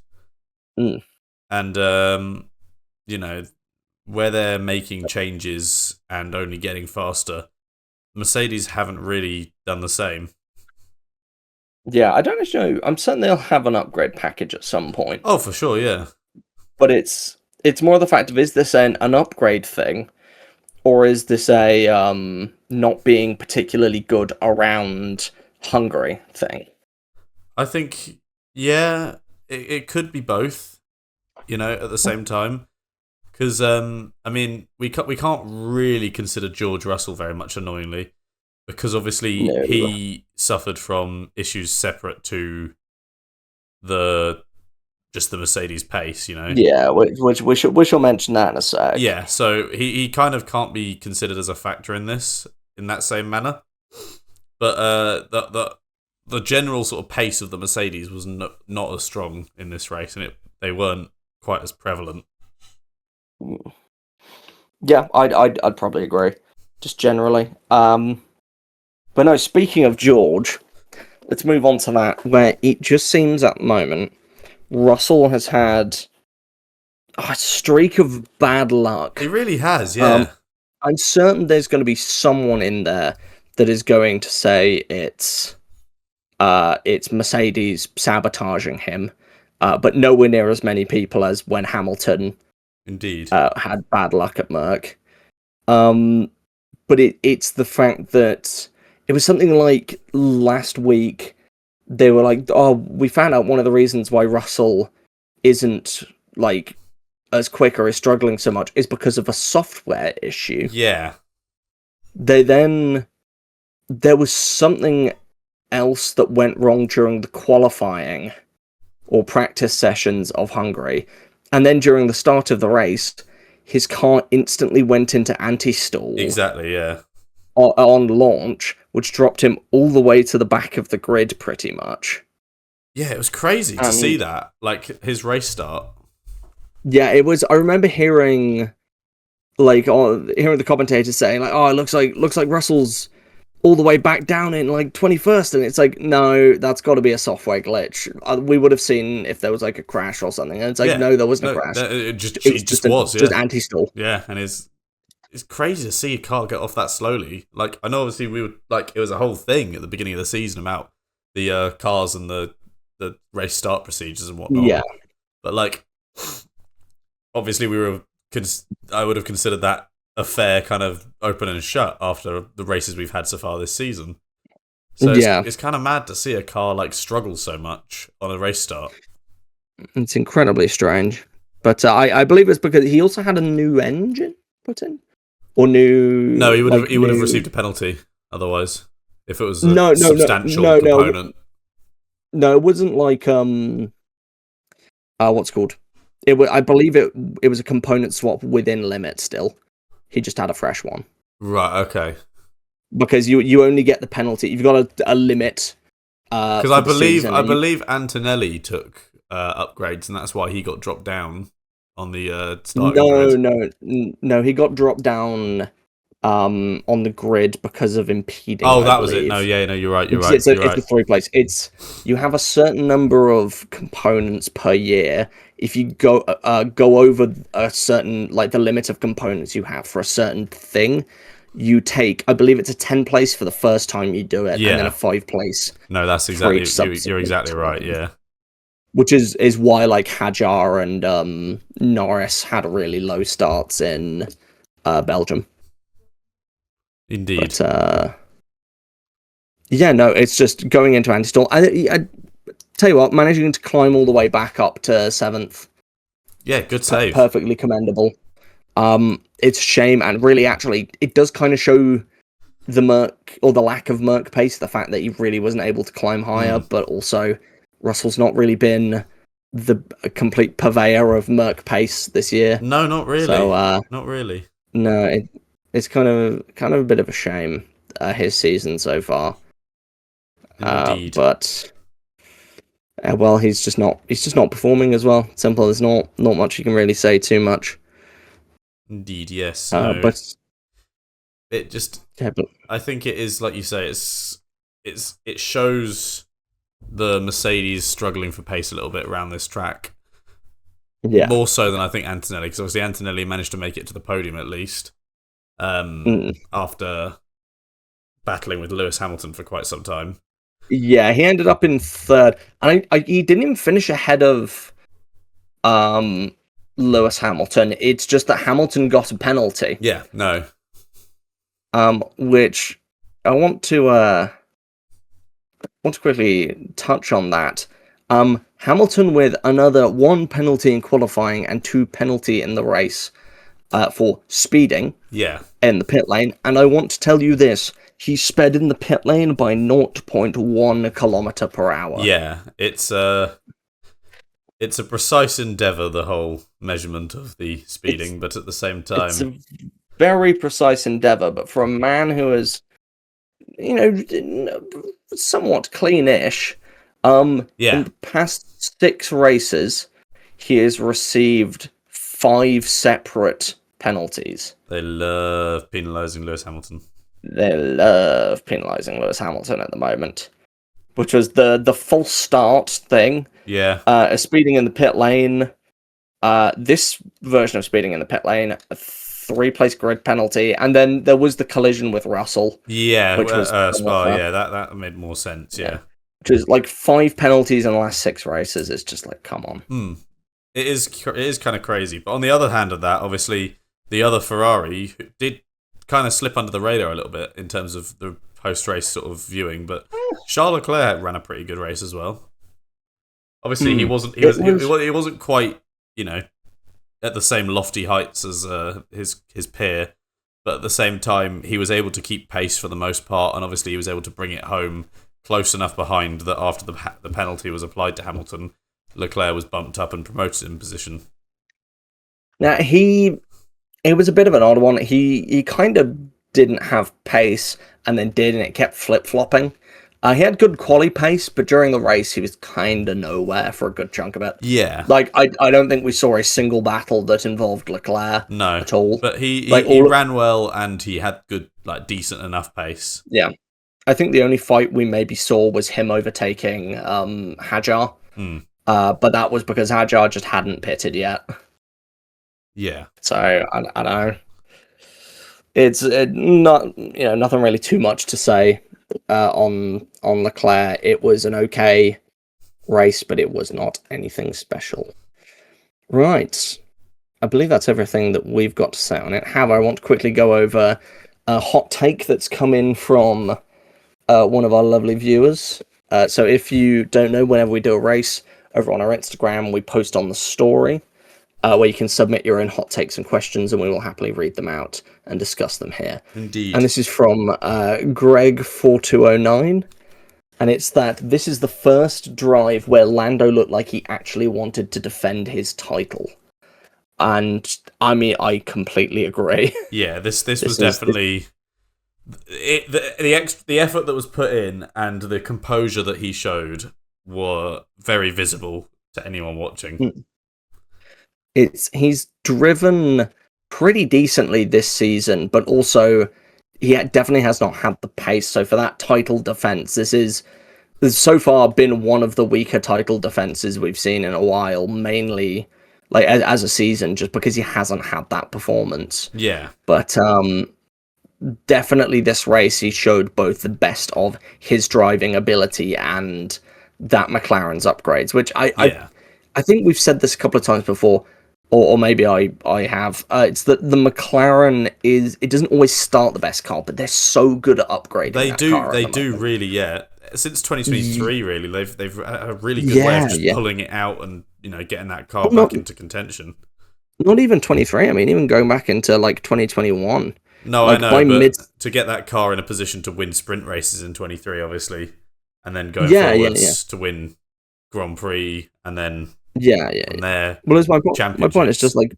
And, where they're making changes and only getting faster, Mercedes haven't really done the same. Yeah, I don't know. I'm certain they'll have an upgrade package at some point. Oh, for sure, yeah. But it's more the fact of, is this an upgrade thing? Or is this a not being particularly good around Hungary thing? I think, yeah, it could be both, at the same time. Because, I mean, we can't really consider George Russell very much, annoyingly. Because, obviously, he suffered from issues separate to just the Mercedes pace, Yeah, which we shall mention that in a sec. Yeah, so he kind of can't be considered as a factor in this in that same manner. But the general sort of pace of the Mercedes was not as strong in this race, and they weren't quite as prevalent. Yeah, I'd probably agree, just generally. But no, speaking of George, let's move on to that, where it just seems at the moment Russell has had a streak of bad luck. He really has, yeah. I'm certain there's going to be someone in there that is going to say it's Mercedes sabotaging him, but nowhere near as many people as when Hamilton indeed had bad luck at Merck. But it's the fact that it was something like last week. They were like, oh, we found out one of the reasons why Russell isn't, like, as quick or is struggling so much is because of a software issue. Yeah. There was something else that went wrong during the qualifying or practice sessions of Hungary. And then during the start of the race, his car instantly went into anti-stall. Exactly, yeah. On launch, which dropped him all the way to the back of the grid, pretty much. Yeah, it was crazy to see that, like his race start. Yeah, it was. I remember hearing the commentators saying, like, "Oh, it looks like Russell's all the way back down in like 21st," and it's like, no, that's got to be a software glitch. We would have seen if there was like a crash or something, and it's like, no, there wasn't a crash. It just was just anti-stall. Yeah, and it's crazy to see a car get off that slowly. Like, I know obviously it was a whole thing at the beginning of the season about the cars and the race start procedures and whatnot. Yeah. But like, obviously I would have considered that a fair kind of open and shut after the races we've had so far this season. So it's kind of mad to see a car like struggle so much on a race start. It's incredibly strange. But I believe it's because he also had a new engine put in. Or new... No, he would have received a penalty otherwise if it was a substantial component. No, it wasn't like what's it called? I believe it was a component swap within limit still. He just had a fresh one. Right, okay. Because you only get the penalty. You've got a limit. Because I believe Antonelli took upgrades, and that's why he got dropped down on the starting grid. No, he got dropped down on the grid because of impeding. Oh, I that was it. believe. No, yeah, no, you're right. You're It's right. a 3 place. You have a certain number of components per year. If you go over a certain, like, the limit of components you have for a certain thing, you take, I believe it's a 10 place for the first time you do it, and then a Yeah. 5 place No, that's for exactly. each You're subsequent exactly right. time. Yeah. Which is why, like, Hajar and Norris had really low starts in Belgium. Indeed. But yeah, no, it's just going into anti-stall. I tell you what, managing to climb all the way back up to 7th, Yeah, good save. perfectly commendable. It's a shame, and really, actually, it does kind of show the Merc, or the lack of Merc pace, the fact that he really wasn't able to climb higher, but also Russell's not really been the complete purveyor of Merc pace this year. No, not really. So, not really. No, it's kind of a bit of a shame, his season so far. Indeed. But well, he's just not performing as well. Simple as not much you can really say too much. Indeed, yes. No. But it just, yeah, but I think it is, like you say, it shows the Mercedes struggling for pace a little bit around this track. yeah, More so than I think Antonelli, because obviously Antonelli managed to make it to the podium at least, after battling with Lewis Hamilton for quite some time. Yeah, he ended up in 3rd, and he didn't even finish ahead of Lewis Hamilton. It's just that Hamilton got a penalty. Yeah, no. Which I want to quickly touch on that. Hamilton with another 1 penalty in qualifying and 2 penalty in the race for speeding in the pit lane. And I want to tell you this. He sped in the pit lane by 0.1 kilometer per hour. Yeah, it's a precise endeavour, the whole measurement of the speeding, but at the same time... It's a very precise endeavour, but for a man who is, somewhat clean-ish, in the past 6 races, he has received 5 separate penalties. They love penalising Lewis Hamilton. They love penalising Lewis Hamilton at the moment. Which was the false start thing. Yeah. Speeding in the pit lane. This version of speeding in the pit lane, a 3-place grid penalty, and then there was the collision with Russell. Yeah, which was that made more sense, yeah. Which is like 5 penalties in the last 6 races. It's just like, come on. It is kind of crazy. But on the other hand of that, obviously, the other Ferrari did kind of slip under the radar a little bit in terms of the post-race sort of viewing, but Charles Leclerc ran a pretty good race as well. Obviously, he wasn't quite, at the same lofty heights as his peer, but at the same time, he was able to keep pace for the most part, and obviously he was able to bring it home close enough behind that after the penalty was applied to Hamilton, Leclerc was bumped up and promoted in position. Now, it was a bit of an odd one. He kind of didn't have pace, and then did, and it kept flip-flopping. He had good quali pace, but during the race, he was kind of nowhere for a good chunk of it. Yeah. Like, I don't think we saw a single battle that involved Leclerc at all. But he ran well, and he had good, decent enough pace. Yeah. I think the only fight we maybe saw was him overtaking Hajar. But that was because Hajar just hadn't pitted yet. Yeah. So, I don't know. It's not, nothing really too much to say on Leclerc. It was an okay race, but it was not anything special. Right. I believe that's everything that we've got to say on it. However, I want to quickly go over a hot take that's come in from one of our lovely viewers. So if you don't know, whenever we do a race over on our Instagram, we post on the story where you can submit your own hot takes and questions, and we will happily read them out and discuss them here. Indeed. And this is from Greg4209, and it's that this is the first drive where Lando looked like he actually wanted to defend his title. And, I mean, I completely agree. Yeah, this was definitely... The effort that was put in and the composure that he showed were very visible to anyone watching. He's driven pretty decently this season, but also he definitely has not had the pace. So for that title defense, this has so far been one of the weaker title defenses we've seen in a while, mainly like as a season, just because he hasn't had that performance. Yeah. But definitely this race, he showed both the best of his driving ability and that McLaren's upgrades, which I think we've said this a couple of times before, or maybe I have. It's that the McLaren it doesn't always start the best car, but they're so good at upgrading. They do really, yeah. Since 2023, really, they've a really good way of just pulling it out and getting that car back into contention. Not even 23. I mean, even going back into like 2021. No, I know, but to get that car in a position to win sprint races in 23, obviously, and then going forwards to win Grand Prix, and then there. Well, it's my point is just like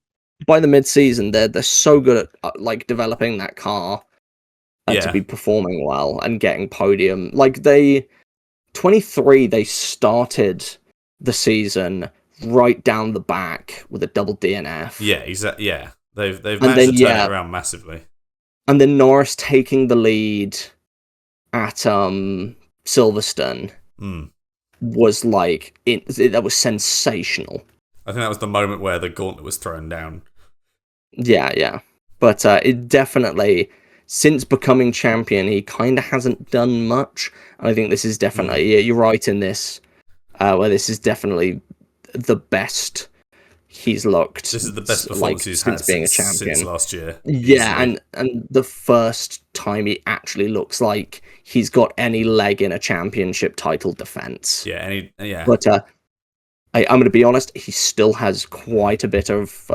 by the mid-season, they're so good at like developing that car to be performing well and getting podium. Like 23, they started the season right down the back with a double DNF. Yeah, exactly. Yeah, they've managed to turn it around massively. And then Norris taking the lead at Silverstone was like that was sensational. I think that was the moment where the gauntlet was thrown down. Yeah. But it definitely, since becoming champion, he kind of hasn't done much. And I think this is definitely, you're right in this, where this is definitely the best he's looked. This is the best performance he's had being a champion since last year. Yeah, and the first time he actually looks like he's got any leg in a championship title defense. Yeah, But I'm going to be honest, he still has quite a bit of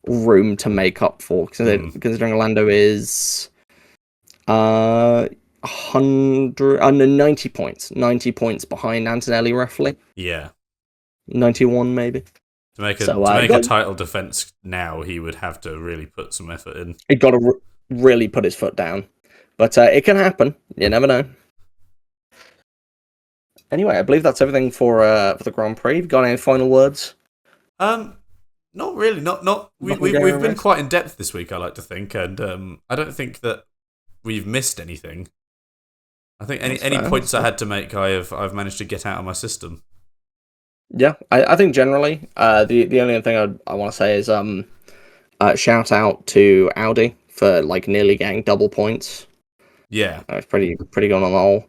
room to make up for, considering Lando is 90 points behind Antonelli, roughly. Yeah, 91 maybe. To make a title defense now, he would have to really put some effort in. He got to really put his foot down, but it can happen. You never know. Anyway, I believe that's everything for the Grand Prix. Got any final words? Not really. We've been quite in depth this week, I like to think, and I don't think that we've missed anything. I think any points I had to make, I've managed to get out of my system. Yeah, I think generally, the only thing I want to say is shout out to Audi for like nearly getting double points. Yeah, it's pretty good on the whole.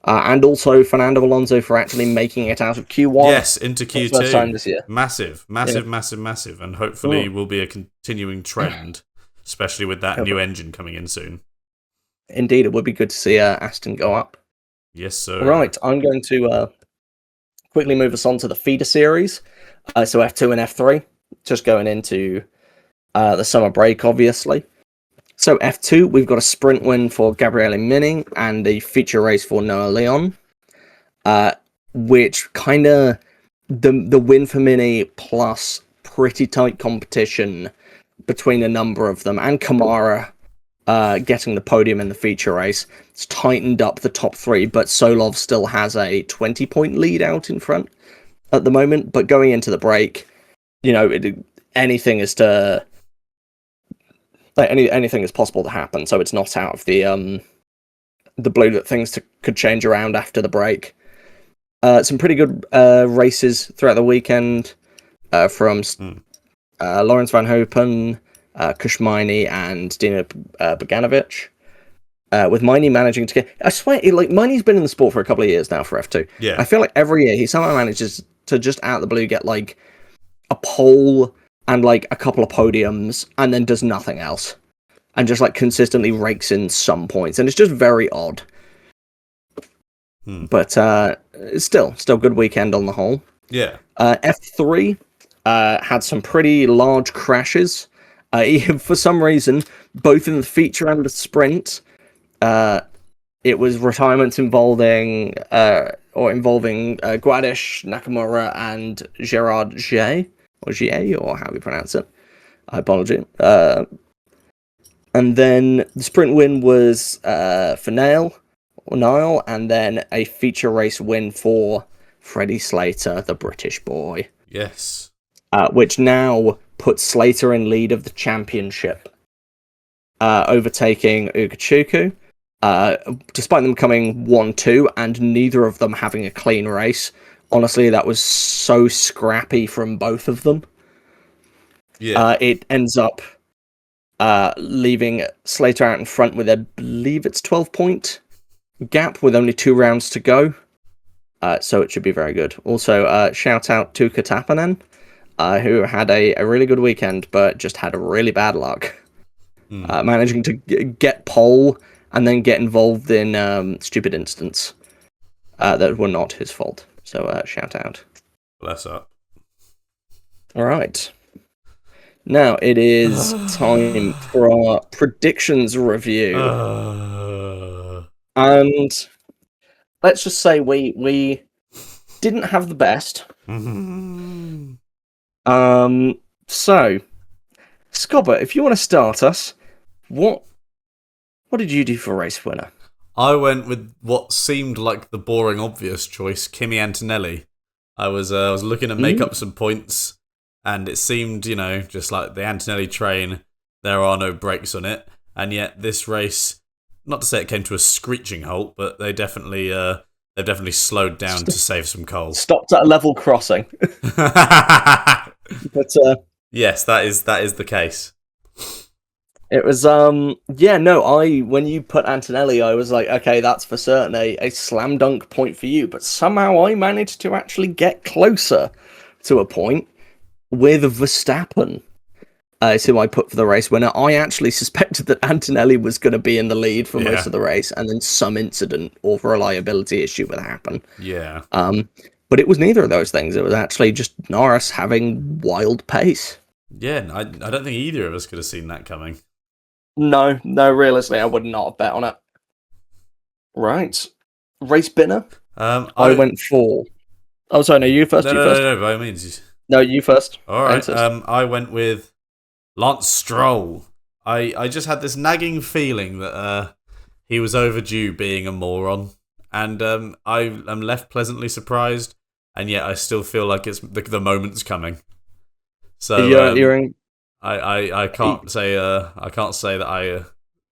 And also Fernando Alonso for actually making it out of Q1. Yes, into Q2. First time this year. Massive, and hopefully will be a continuing trend, especially with that new engine coming in soon. Indeed, it would be good to see Aston go up. Yes, sir. Right, I'm going to quickly move us on to the feeder series. So F2 and F3, just going into the summer break, obviously. So F2, we've got a sprint win for Gabriele Mini and a feature race for Noah Leon, which kind of the win for Mini plus pretty tight competition between a number of them, and Kamara getting the podium in the feature race. It's tightened up the top three, but Solov still has a 20-point lead out in front at the moment. But going into the break, anything is possible to happen. So it's not out of the blue that things could change around after the break. Some pretty good races throughout the weekend from Lawrence Van Hopen, Kushmaini, and Dino Boganovic. With Miney managing to get... I swear, Miney's been in the sport for a couple of years now for F2. Yeah. I feel like every year he somehow manages to just out of the blue get like a pole and like a couple of podiums and then does nothing else. And just like consistently rakes in some points. And it's just very odd. But still good weekend on the whole. Yeah. F3 had some pretty large crashes. For some reason, both in the feature and the sprint, it was retirements involving Guadish, Nakamura, and Gerard J, or how we pronounce it. I apologize. And then the sprint win was for Niall, and then a feature race win for Freddie Slater, the British boy. Yes. which now puts Slater in lead of the championship, overtaking Ugachuku. Despite them coming 1-2 and neither of them having a clean race, honestly, that was so scrappy from both of them. Yeah. It ends up leaving Slater out in front with, I believe it's 12-point gap with only 2 rounds to go. So it should be very good. Also, shout out to Katapanen, who had a really good weekend, but just had a really bad luck. Managing to get pole and then get involved in stupid incidents that were not his fault. So shout out. Bless up. All right. Now it is time for our predictions review. And let's just say we didn't have the best. So, Scobbert, if you want to start us, what did you do for race winner? I went with what seemed like the boring, obvious choice, Kimi Antonelli. I was looking to make up some points, and it seemed, just like the Antonelli train, there are no brakes on it, and yet this race, not to say it came to a screeching halt, but they've definitely slowed down to save some coal. Stopped at a level crossing. But yes, that is the case. It was when you put Antonelli, I was like, okay, that's for certain a slam dunk point for you. But somehow I managed to actually get closer to a point with Verstappen. Who I put for the race winner. I actually suspected that Antonelli was going to be in the lead for most of the race, and then some incident or reliability issue would happen. Yeah. But it was neither of those things. It was actually just Norris having wild pace. Yeah, I don't think either of us could have seen that coming. No, realistically, I would not have bet on it. Right. Race winner? I went for... Oh, sorry, no, you first. No, by all means. No, you first. All right, I went with Lance Stroll. I just had this nagging feeling that he was overdue being a moron, and I am left pleasantly surprised, and yet I still feel like it's the moment's coming. So you're in... I can't say that I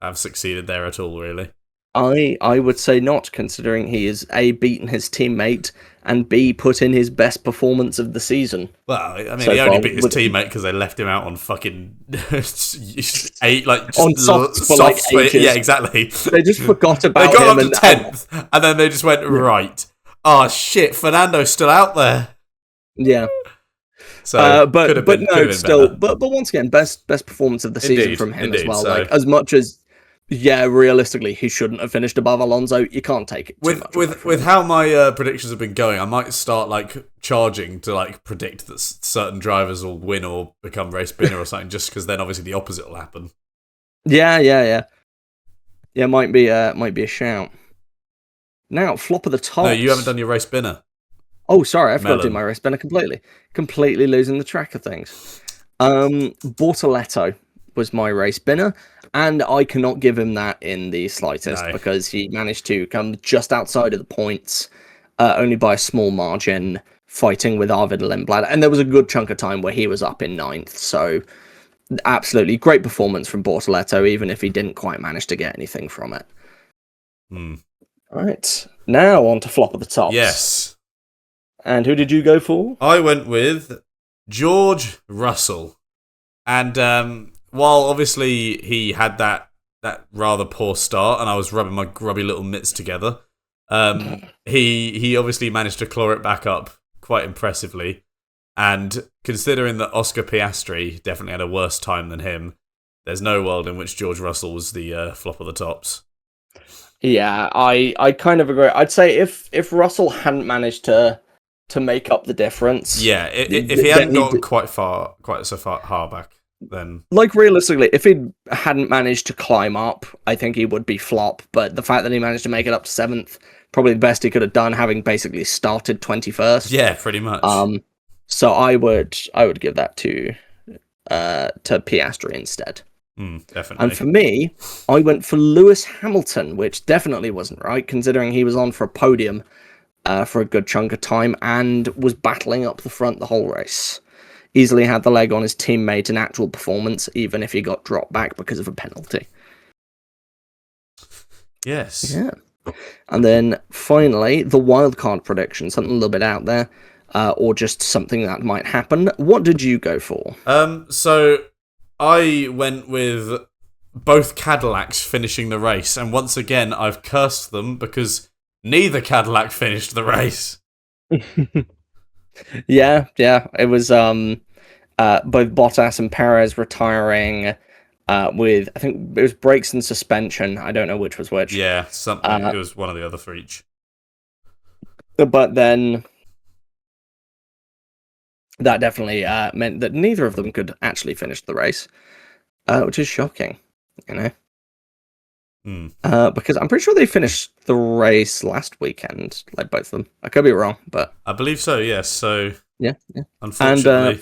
have succeeded there at all, really. I would say not, considering he has A, beaten his teammate, and B, put in his best performance of the season. Well, I mean, he only beat his teammate because they left him out on fucking 8, softs for like ages. Yeah, exactly. They just forgot about him. They got up to 10th, and then they just went, right, oh shit, Fernando's still out there. Yeah. So, but once again, best performance of the season from him as well. So. Like, as much as, realistically, he shouldn't have finished above Alonso. You can't take it too much with how my predictions have been going. I might start charging to predict that certain drivers will win or become race winner or something, just because then obviously the opposite will happen. Yeah. Yeah, might be a shout. Now, flop of the top. No, you haven't done your race spinner. Oh, sorry, I forgot to do my race spinner completely. Completely losing the track of things. Bortoletto was my race spinner, and I cannot give him that in the slightest because he managed to come just outside of the points, only by a small margin, fighting with Arvid Lindblad, and there was a good chunk of time where he was up in 9th, so absolutely great performance from Bortoletto, even if he didn't quite manage to get anything from it. Right, now on to flop of the tops. Yes. And who did you go for? I went with George Russell. And while obviously he had that rather poor start, and I was rubbing my grubby little mitts together, he obviously managed to claw it back up quite impressively. And considering that Oscar Piastri definitely had a worse time than him, there's no world in which George Russell was the flop of the tops. Yeah, I kind of agree. I'd say if Russell hadn't managed to make up the difference. Yeah, if he hadn't got quite so far back, then... realistically, if he hadn't managed to climb up, I think he would be flop, but the fact that he managed to make it up to 7th, probably the best he could have done, having basically started 21st. Yeah, pretty much. So I would give that to Piastri instead. Definitely. And for me, I went for Lewis Hamilton, which definitely wasn't right, considering he was on for a podium for a good chunk of time and was battling up the front the whole race. easily had the leg on his teammate in actual performance, even if he got dropped back because of a penalty. Yes. Yeah. And then finally, the wildcard prediction, something a little bit out there, or just something that might happen. What did you go for? So I went with both Cadillacs finishing the race, and once again, I've cursed them because neither Cadillac finished the race. Yeah, it was both Bottas and Perez retiring with, I think it was brakes and suspension. I don't know which was which. Yeah, something. It was one of the other for each. But then that definitely meant that neither of them could actually finish the race, which is shocking, you know. Because I'm pretty sure they finished the race last weekend, like both of them. I could be wrong, but I believe so. Yes. So yeah. Unfortunately,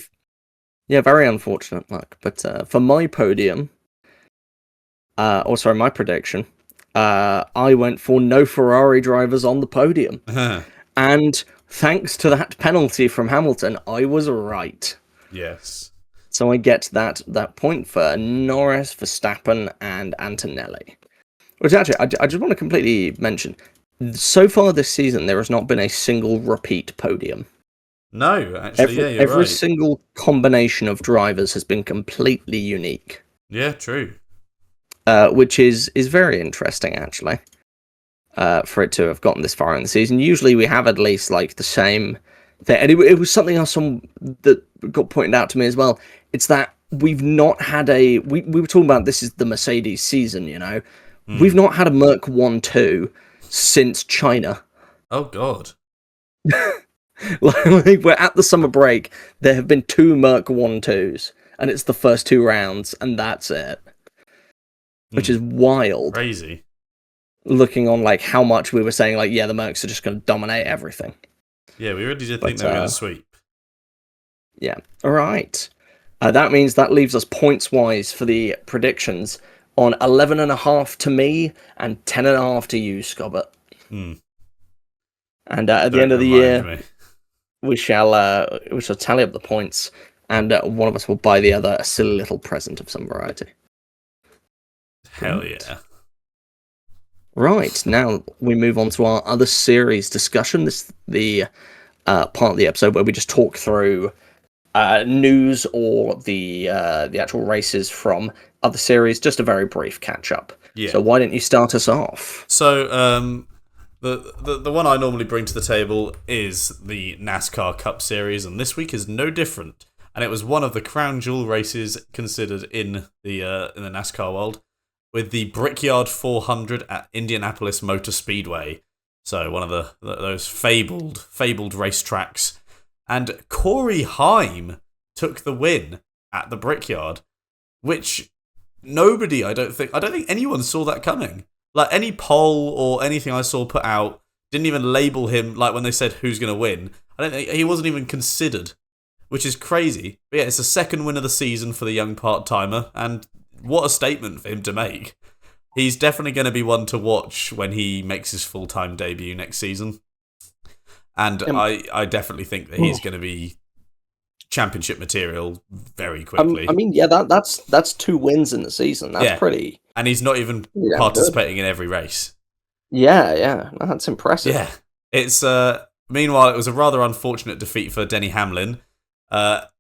and very unfortunate luck. But for my podium, my prediction, I went for no Ferrari drivers on the podium, and thanks to that penalty from Hamilton, I was right. Yes. So I get that point for Norris, Verstappen, and Antonelli. Which actually, I just want to completely mention, so far this season, there has not been a single repeat podium. No, actually, you're right. Every single combination of drivers has been completely unique. Yeah, true. Which is very interesting, actually, for it to have gotten this far in the season. Usually we have at least like the same thing. And it was something else that got pointed out to me as well. It's that we've not had we were talking about this is the Mercedes season, you know. We've not had a Merc 1-2 since China. Oh, God. Like, we're at the summer break. There have been 2 Merc 1-2s, and it's the first 2 rounds, and that's it. Which is wild. Crazy. Looking on like how much we were saying, like, yeah, the Mercs are just going to dominate everything. Yeah, we really did think they were going to sweep. Yeah. All right. That means that leaves us points-wise for the predictions on 11.5 to me and 10.5 to you, Scobbert. And at the end of the year, we shall tally up the points, and one of us will buy the other a silly little present of some variety. Hell yeah. Right, now we move on to our other series discussion. This is the part of the episode where we just talk through news or the actual races from other series, just a very brief catch-up. Yeah. So why don't you start us off? So, the one I normally bring to the table is the NASCAR Cup Series, and this week is no different. And it was one of the crown jewel races considered in the NASCAR world, with the Brickyard 400 at Indianapolis Motor Speedway. So one of those fabled racetracks. And Corey Haim took the win at the Brickyard, which I don't think anyone saw that coming. Like, any poll or anything I saw put out didn't even label him, like, when they said who's going to win. I don't think he wasn't even considered, which is crazy. But yeah, it's the second win of the season for the young part-timer, and what a statement for him to make. He's definitely going to be one to watch when he makes his full-time debut next season. And I definitely think that he's going to be championship material very quickly. I mean, yeah, that's 2 wins in the season. That's pretty. And he's not even participating in every race. Yeah, that's impressive. Yeah, it's meanwhile it was a rather unfortunate defeat for Denny Hamlin.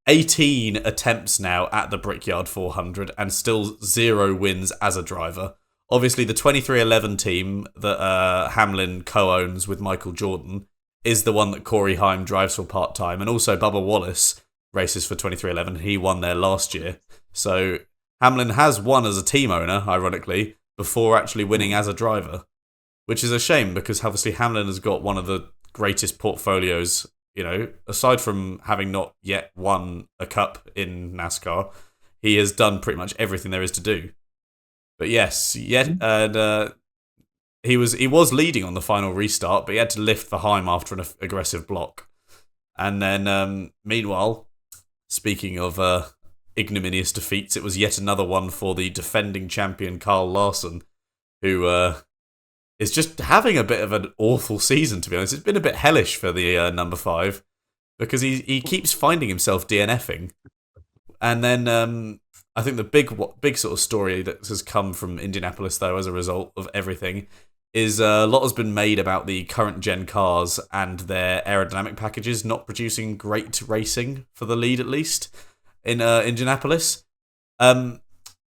18 attempts now at the Brickyard 400 and still 0 wins as a driver. Obviously, the 2311 team that Hamlin co-owns with Michael Jordan is the one that Corey Haim drives for part-time, and also Bubba Wallace races for 2311. He won there last year. So Hamlin has won as a team owner, ironically, before actually winning as a driver, which is a shame because obviously Hamlin has got one of the greatest portfolios, you know, aside from having not yet won a cup in NASCAR. He has done pretty much everything there is to do. But yes, and he was leading on the final restart, but he had to lift for Haim after an aggressive block. And then, meanwhile, speaking of ignominious defeats, it was yet another one for the defending champion Carl Larson, who is just having a bit of an awful season, to be honest. It's been a bit hellish for the number 5, because he keeps finding himself DNFing. And then I think the big sort of story that has come from Indianapolis, though, as a result of everything, is a lot has been made about the current gen cars and their aerodynamic packages not producing great racing for the lead, at least in Indianapolis.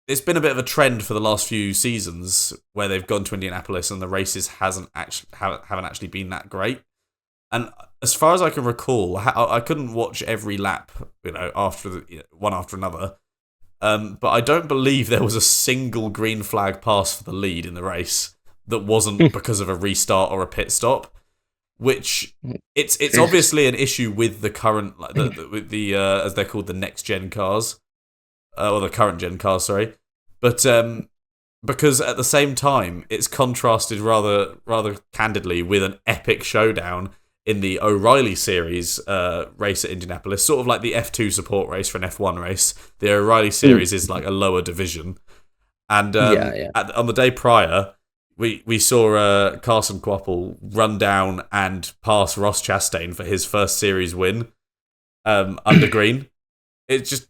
It's been a bit of a trend for the last few seasons where they've gone to Indianapolis and the races haven't actually been that great. And as far as I can recall, I couldn't watch every lap, one after another. But I don't believe there was a single green flag pass for the lead in the race that wasn't because of a restart or a pit stop. Which it's obviously an issue with the current, with the as they're called, the next gen cars. Or the current gen cars, sorry. But because at the same time, it's contrasted rather candidly with an epic showdown in the O'Reilly Series race at Indianapolis, sort of like the F2 support race for an F1 race. The O'Reilly Series is like a lower division. And on the day prior, we saw Carson Kvapil run down and pass Ross Chastain for his first series win under green. It's just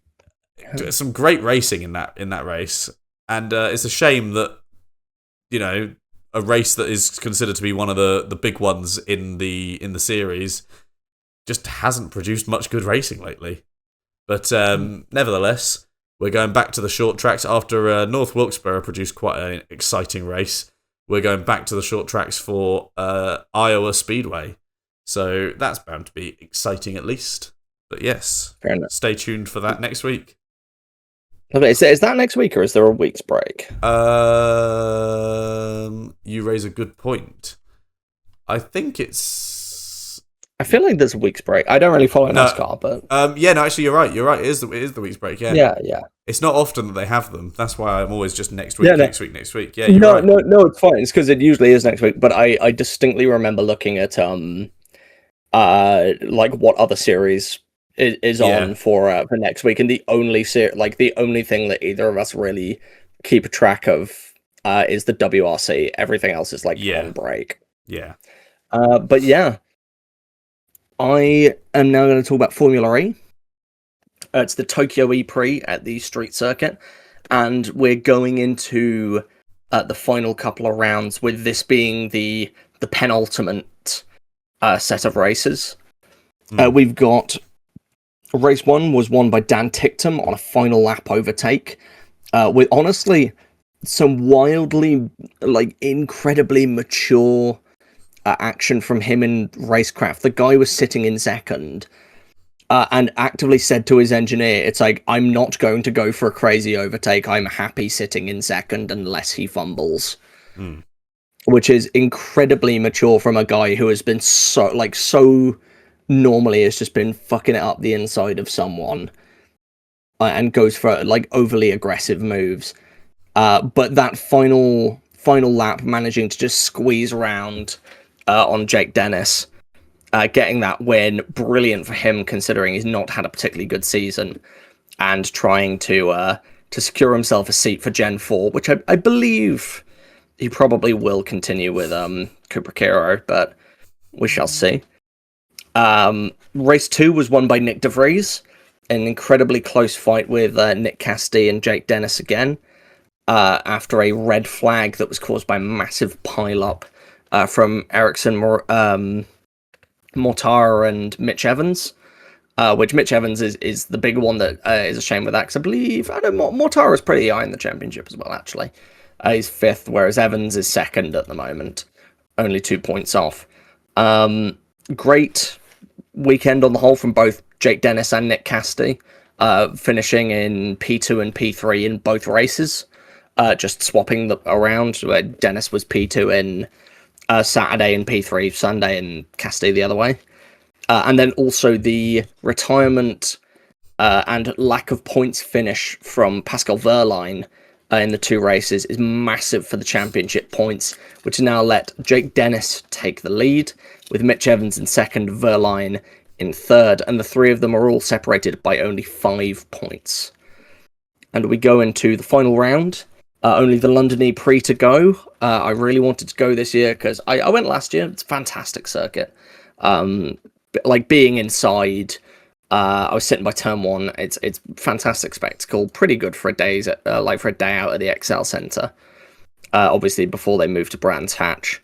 some great racing in that race, and it's a shame that a race that is considered to be one of the big ones in the series just hasn't produced much good racing lately. But nevertheless, we're going back to the short tracks after North Wilkesboro produced quite an exciting race. We're going back to the short tracks for Iowa Speedway, so that's bound to be exciting at least. But yes, stay tuned for that next week. Is that next week, or is there a week's break? You raise a good point. I think it's... I feel like there's a week's break. I don't really follow NASCAR, but... actually, you're right. You're right. It is the week's break, yeah. Yeah. It's not often that they have them. That's why I'm always just next week. Yeah, you're right. No, it's fine. It's because it usually is next week, but I distinctly remember looking at what other series is on for next week, and the only thing that either of us really keep track of is the WRC. Everything else is on break. Yeah. But yeah, I am now going to talk about Formula E. It's the Tokyo E-Prix at the street circuit, and we're going into the final couple of rounds, with this being the penultimate set of races. We've got race 1 was won by Dan Ticktum on a final lap overtake, with honestly some wildly, incredibly mature action from him in racecraft. The guy was sitting in second and actively said to his engineer, it's like, I'm not going to go for a crazy overtake. I'm happy sitting in second unless he fumbles. Which is incredibly mature from a guy who has been so normally has just been fucking it up the inside of someone and goes for overly aggressive moves. But that final lap, managing to just squeeze around on Jake Dennis, getting that win, brilliant for him considering he's not had a particularly good season, and trying to secure himself a seat for Gen 4, which I believe he probably will continue with Cooper Kiro, but we shall see. Race 2 was won by Nick De Vries, an incredibly close fight with Nick Cassidy and Jake Dennis again, after a red flag that was caused by a massive pile-up from Ericsson, Mortara and Mitch Evans, which Mitch Evans is the big one that is a shame with that, because I believe, Mortara is pretty high in the championship as well, actually. He's 5th, whereas Evans is 2nd at the moment, only 2 points off. Great weekend on the whole from both Jake Dennis and Nick Cassidy, finishing in P2 and P3 in both races, just swapping around. Dennis was P2 in Saturday and P3 Sunday, and Cassidy the other way. And then also the retirement and lack of points finish from Pascal Wehrlein in the 2 races is massive for the championship points, which now let Jake Dennis take the lead, with Mitch Evans in 2nd, Wehrlein in 3rd, and the 3 of them are all separated by only 5 points. And we go into the final round. Only the London E-Prix to go. I really wanted to go this year because I went last year. It's a fantastic circuit. Being inside I was sitting by turn one. It's fantastic spectacle, pretty good for a day out at the XL Centre. Obviously before they moved to Brands Hatch,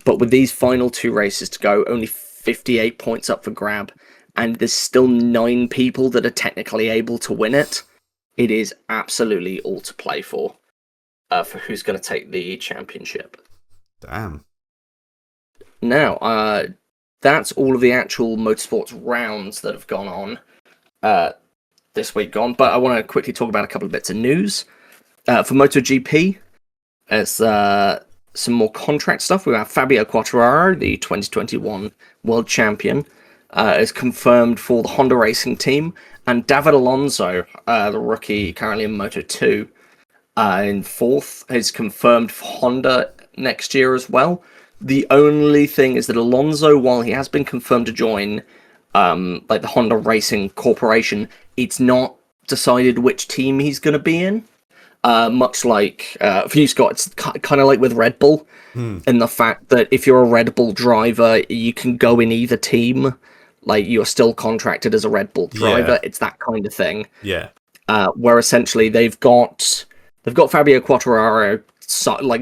but with these final 2 races to go, only 58 points up for grab, and there's still 9 people that are technically able to win it. It is absolutely all to play for who's going to take the championship. Damn. Now, that's all of the actual motorsports rounds that have gone on this week gone, but I want to quickly talk about a couple of bits of news. For MotoGP, there's some more contract stuff. We have Fabio Quartararo, the 2021 world champion, is confirmed for the Honda Racing team, and David Alonso, the rookie currently in Moto2, in 4th, is confirmed for Honda next year as well. The only thing is that Alonso, while he has been confirmed to join the Honda Racing Corporation, it's not decided which team he's going to be in. Much like for you, Scott, it's kind of like with Red Bull, in the fact that if you're a Red Bull driver, you can go in either team. Like, you're still contracted as a Red Bull driver. Yeah. It's that kind of thing. Yeah. Where essentially they've got Fabio Quartararo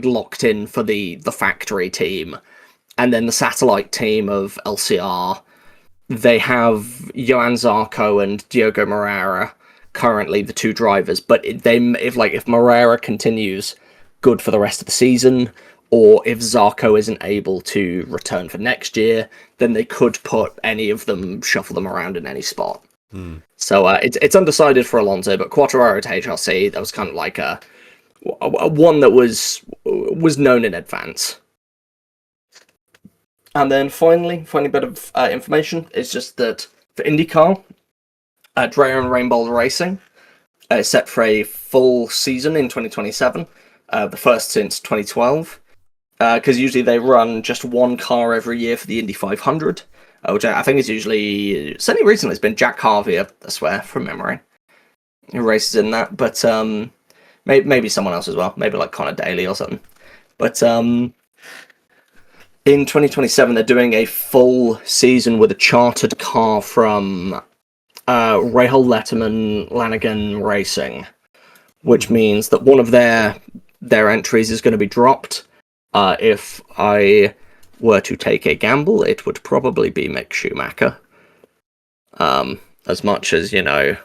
locked in for the factory team, and then the satellite team of LCR. They have Johan Zarco and Diogo Moreira currently the 2 drivers, but if Moreira continues good for the rest of the season, or if Zarco isn't able to return for next year, then they could shuffle them around in any spot. So it's undecided for Alonso, but Quartararo to HRC, that was kind of like a one that was known in advance. And then finally a bit of information is just that for IndyCar, Dreyer and Rainbow Racing is set for a full season in 2027, the first since 2012, because usually they run just 1 car every year for the Indy 500, which I think is usually, certainly recently, it's been Jack Harvey, I swear, from memory, who races in that, but maybe someone else as well, maybe like Connor Daly or something. But in 2027, they're doing a full season with a chartered car from Rahal Letterman Lanigan Racing, which means that one of their entries is going to be dropped. If I were to take a gamble, it would probably be Mick Schumacher. As much as, I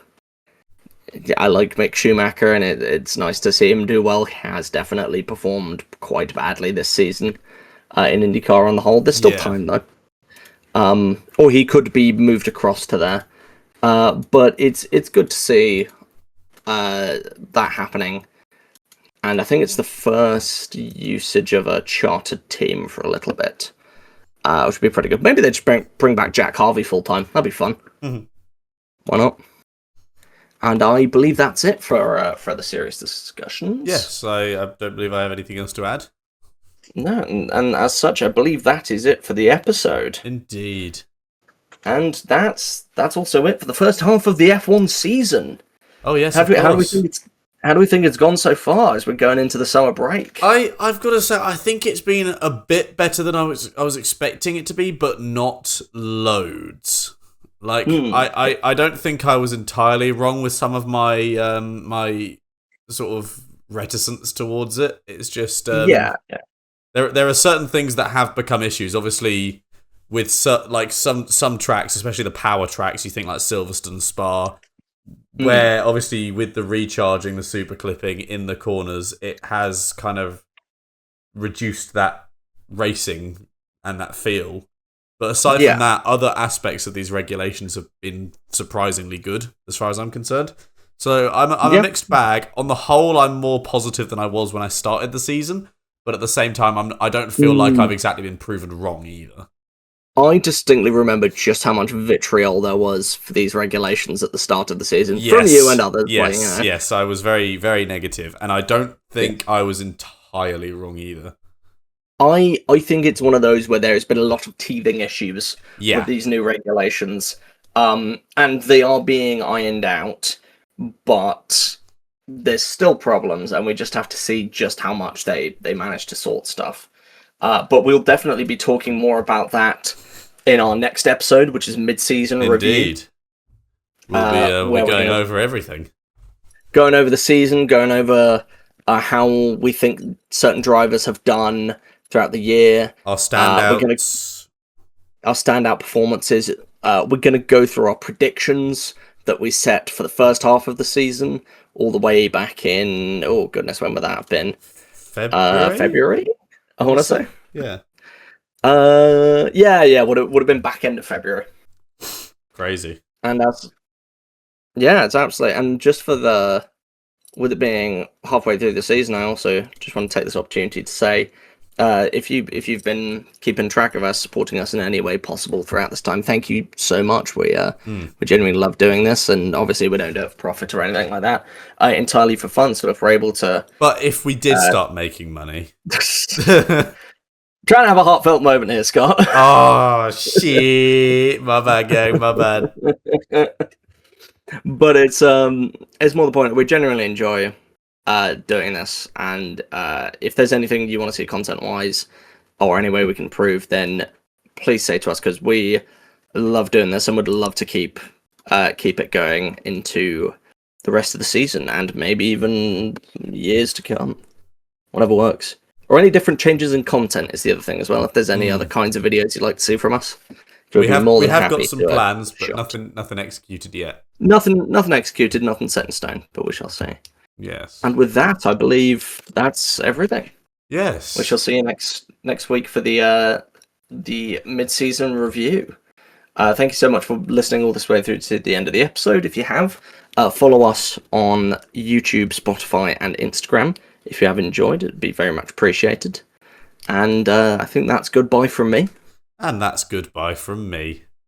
like Mick Schumacher, and it's nice to see him do well. He has definitely performed quite badly this season in IndyCar on the whole. There's still time, though. Or he could be moved across to there. But it's good to see that happening. And I think it's the first usage of a chartered team for a little bit, which would be pretty good. Maybe they just bring back Jack Harvey full-time. That'd be fun. Mm-hmm. Why not? And I believe that's it for the series discussions. Yes, I don't believe I have anything else to add. No, and as such, I believe that is it for the episode. Indeed. And that's also it for the first half of the F1 season. Oh yes, How do we think it's gone so far as we're going into the summer break? I've got to say, I think it's been a bit better than I was expecting it to be, but not loads. Like, I don't think I was entirely wrong with some of my my sort of reticence towards it. It's just there are certain things that have become issues. Obviously, with some tracks, especially the power tracks, you think like Silverstone, Spa, where obviously with the recharging, the super clipping in the corners, it has kind of reduced that racing and that feel. But aside from that, other aspects of these regulations have been surprisingly good, as far as I'm concerned. So I'm a mixed bag. On the whole, I'm more positive than I was when I started the season. But at the same time, I don't feel like I've exactly been proven wrong either. I distinctly remember just how much vitriol there was for these regulations at the start of the season from you and others. Yes, I was very, very negative, and I don't think I was entirely wrong either. I think it's one of those where there's been a lot of teething issues with these new regulations, and they are being ironed out, but there's still problems, and we just have to see just how much they manage to sort stuff. But we'll definitely be talking more about that in our next episode, which is mid-season review. We'll where be we're going gonna, over everything. going over the season, going over how we think certain drivers have done throughout the year. Our We're gonna standouts. our standout performances. We're gonna go through our predictions that we set for the first half of the season, all the way back in, oh goodness, when would that have been? February? February, I want to say. Yeah. Yeah, would have been back end of February. Crazy. And it's absolutely, and just with it being halfway through the season, I also just want to take this opportunity to say, if you've been keeping track of us, supporting us in any way possible throughout this time, thank you so much. We genuinely love doing this, and obviously we don't do it for profit or anything like that. Entirely for fun. So if we're able to, But if we did start making money, trying to have a heartfelt moment here, Scott. Oh shit! My bad, gang. My bad. But it's more the point. We genuinely enjoy doing this, and if there's anything you want to see content wise or any way we can improve, then please say to us, because we love doing this and would love to keep it going into the rest of the season and maybe even years to come, whatever works. Or any different changes in content is the other thing as well. If there's any other kinds of videos you'd like to see from us, we have got some plans, but nothing executed yet. Nothing executed, nothing set in stone, but we shall see. Yes. And with that, I believe that's everything. Yes. We shall see you next week for the mid-season review. Thank you so much for listening all this way through to the end of the episode. If you have, follow us on YouTube, Spotify, and Instagram. If you have enjoyed, it'd be very much appreciated. And I think that's goodbye from me. And that's goodbye from me.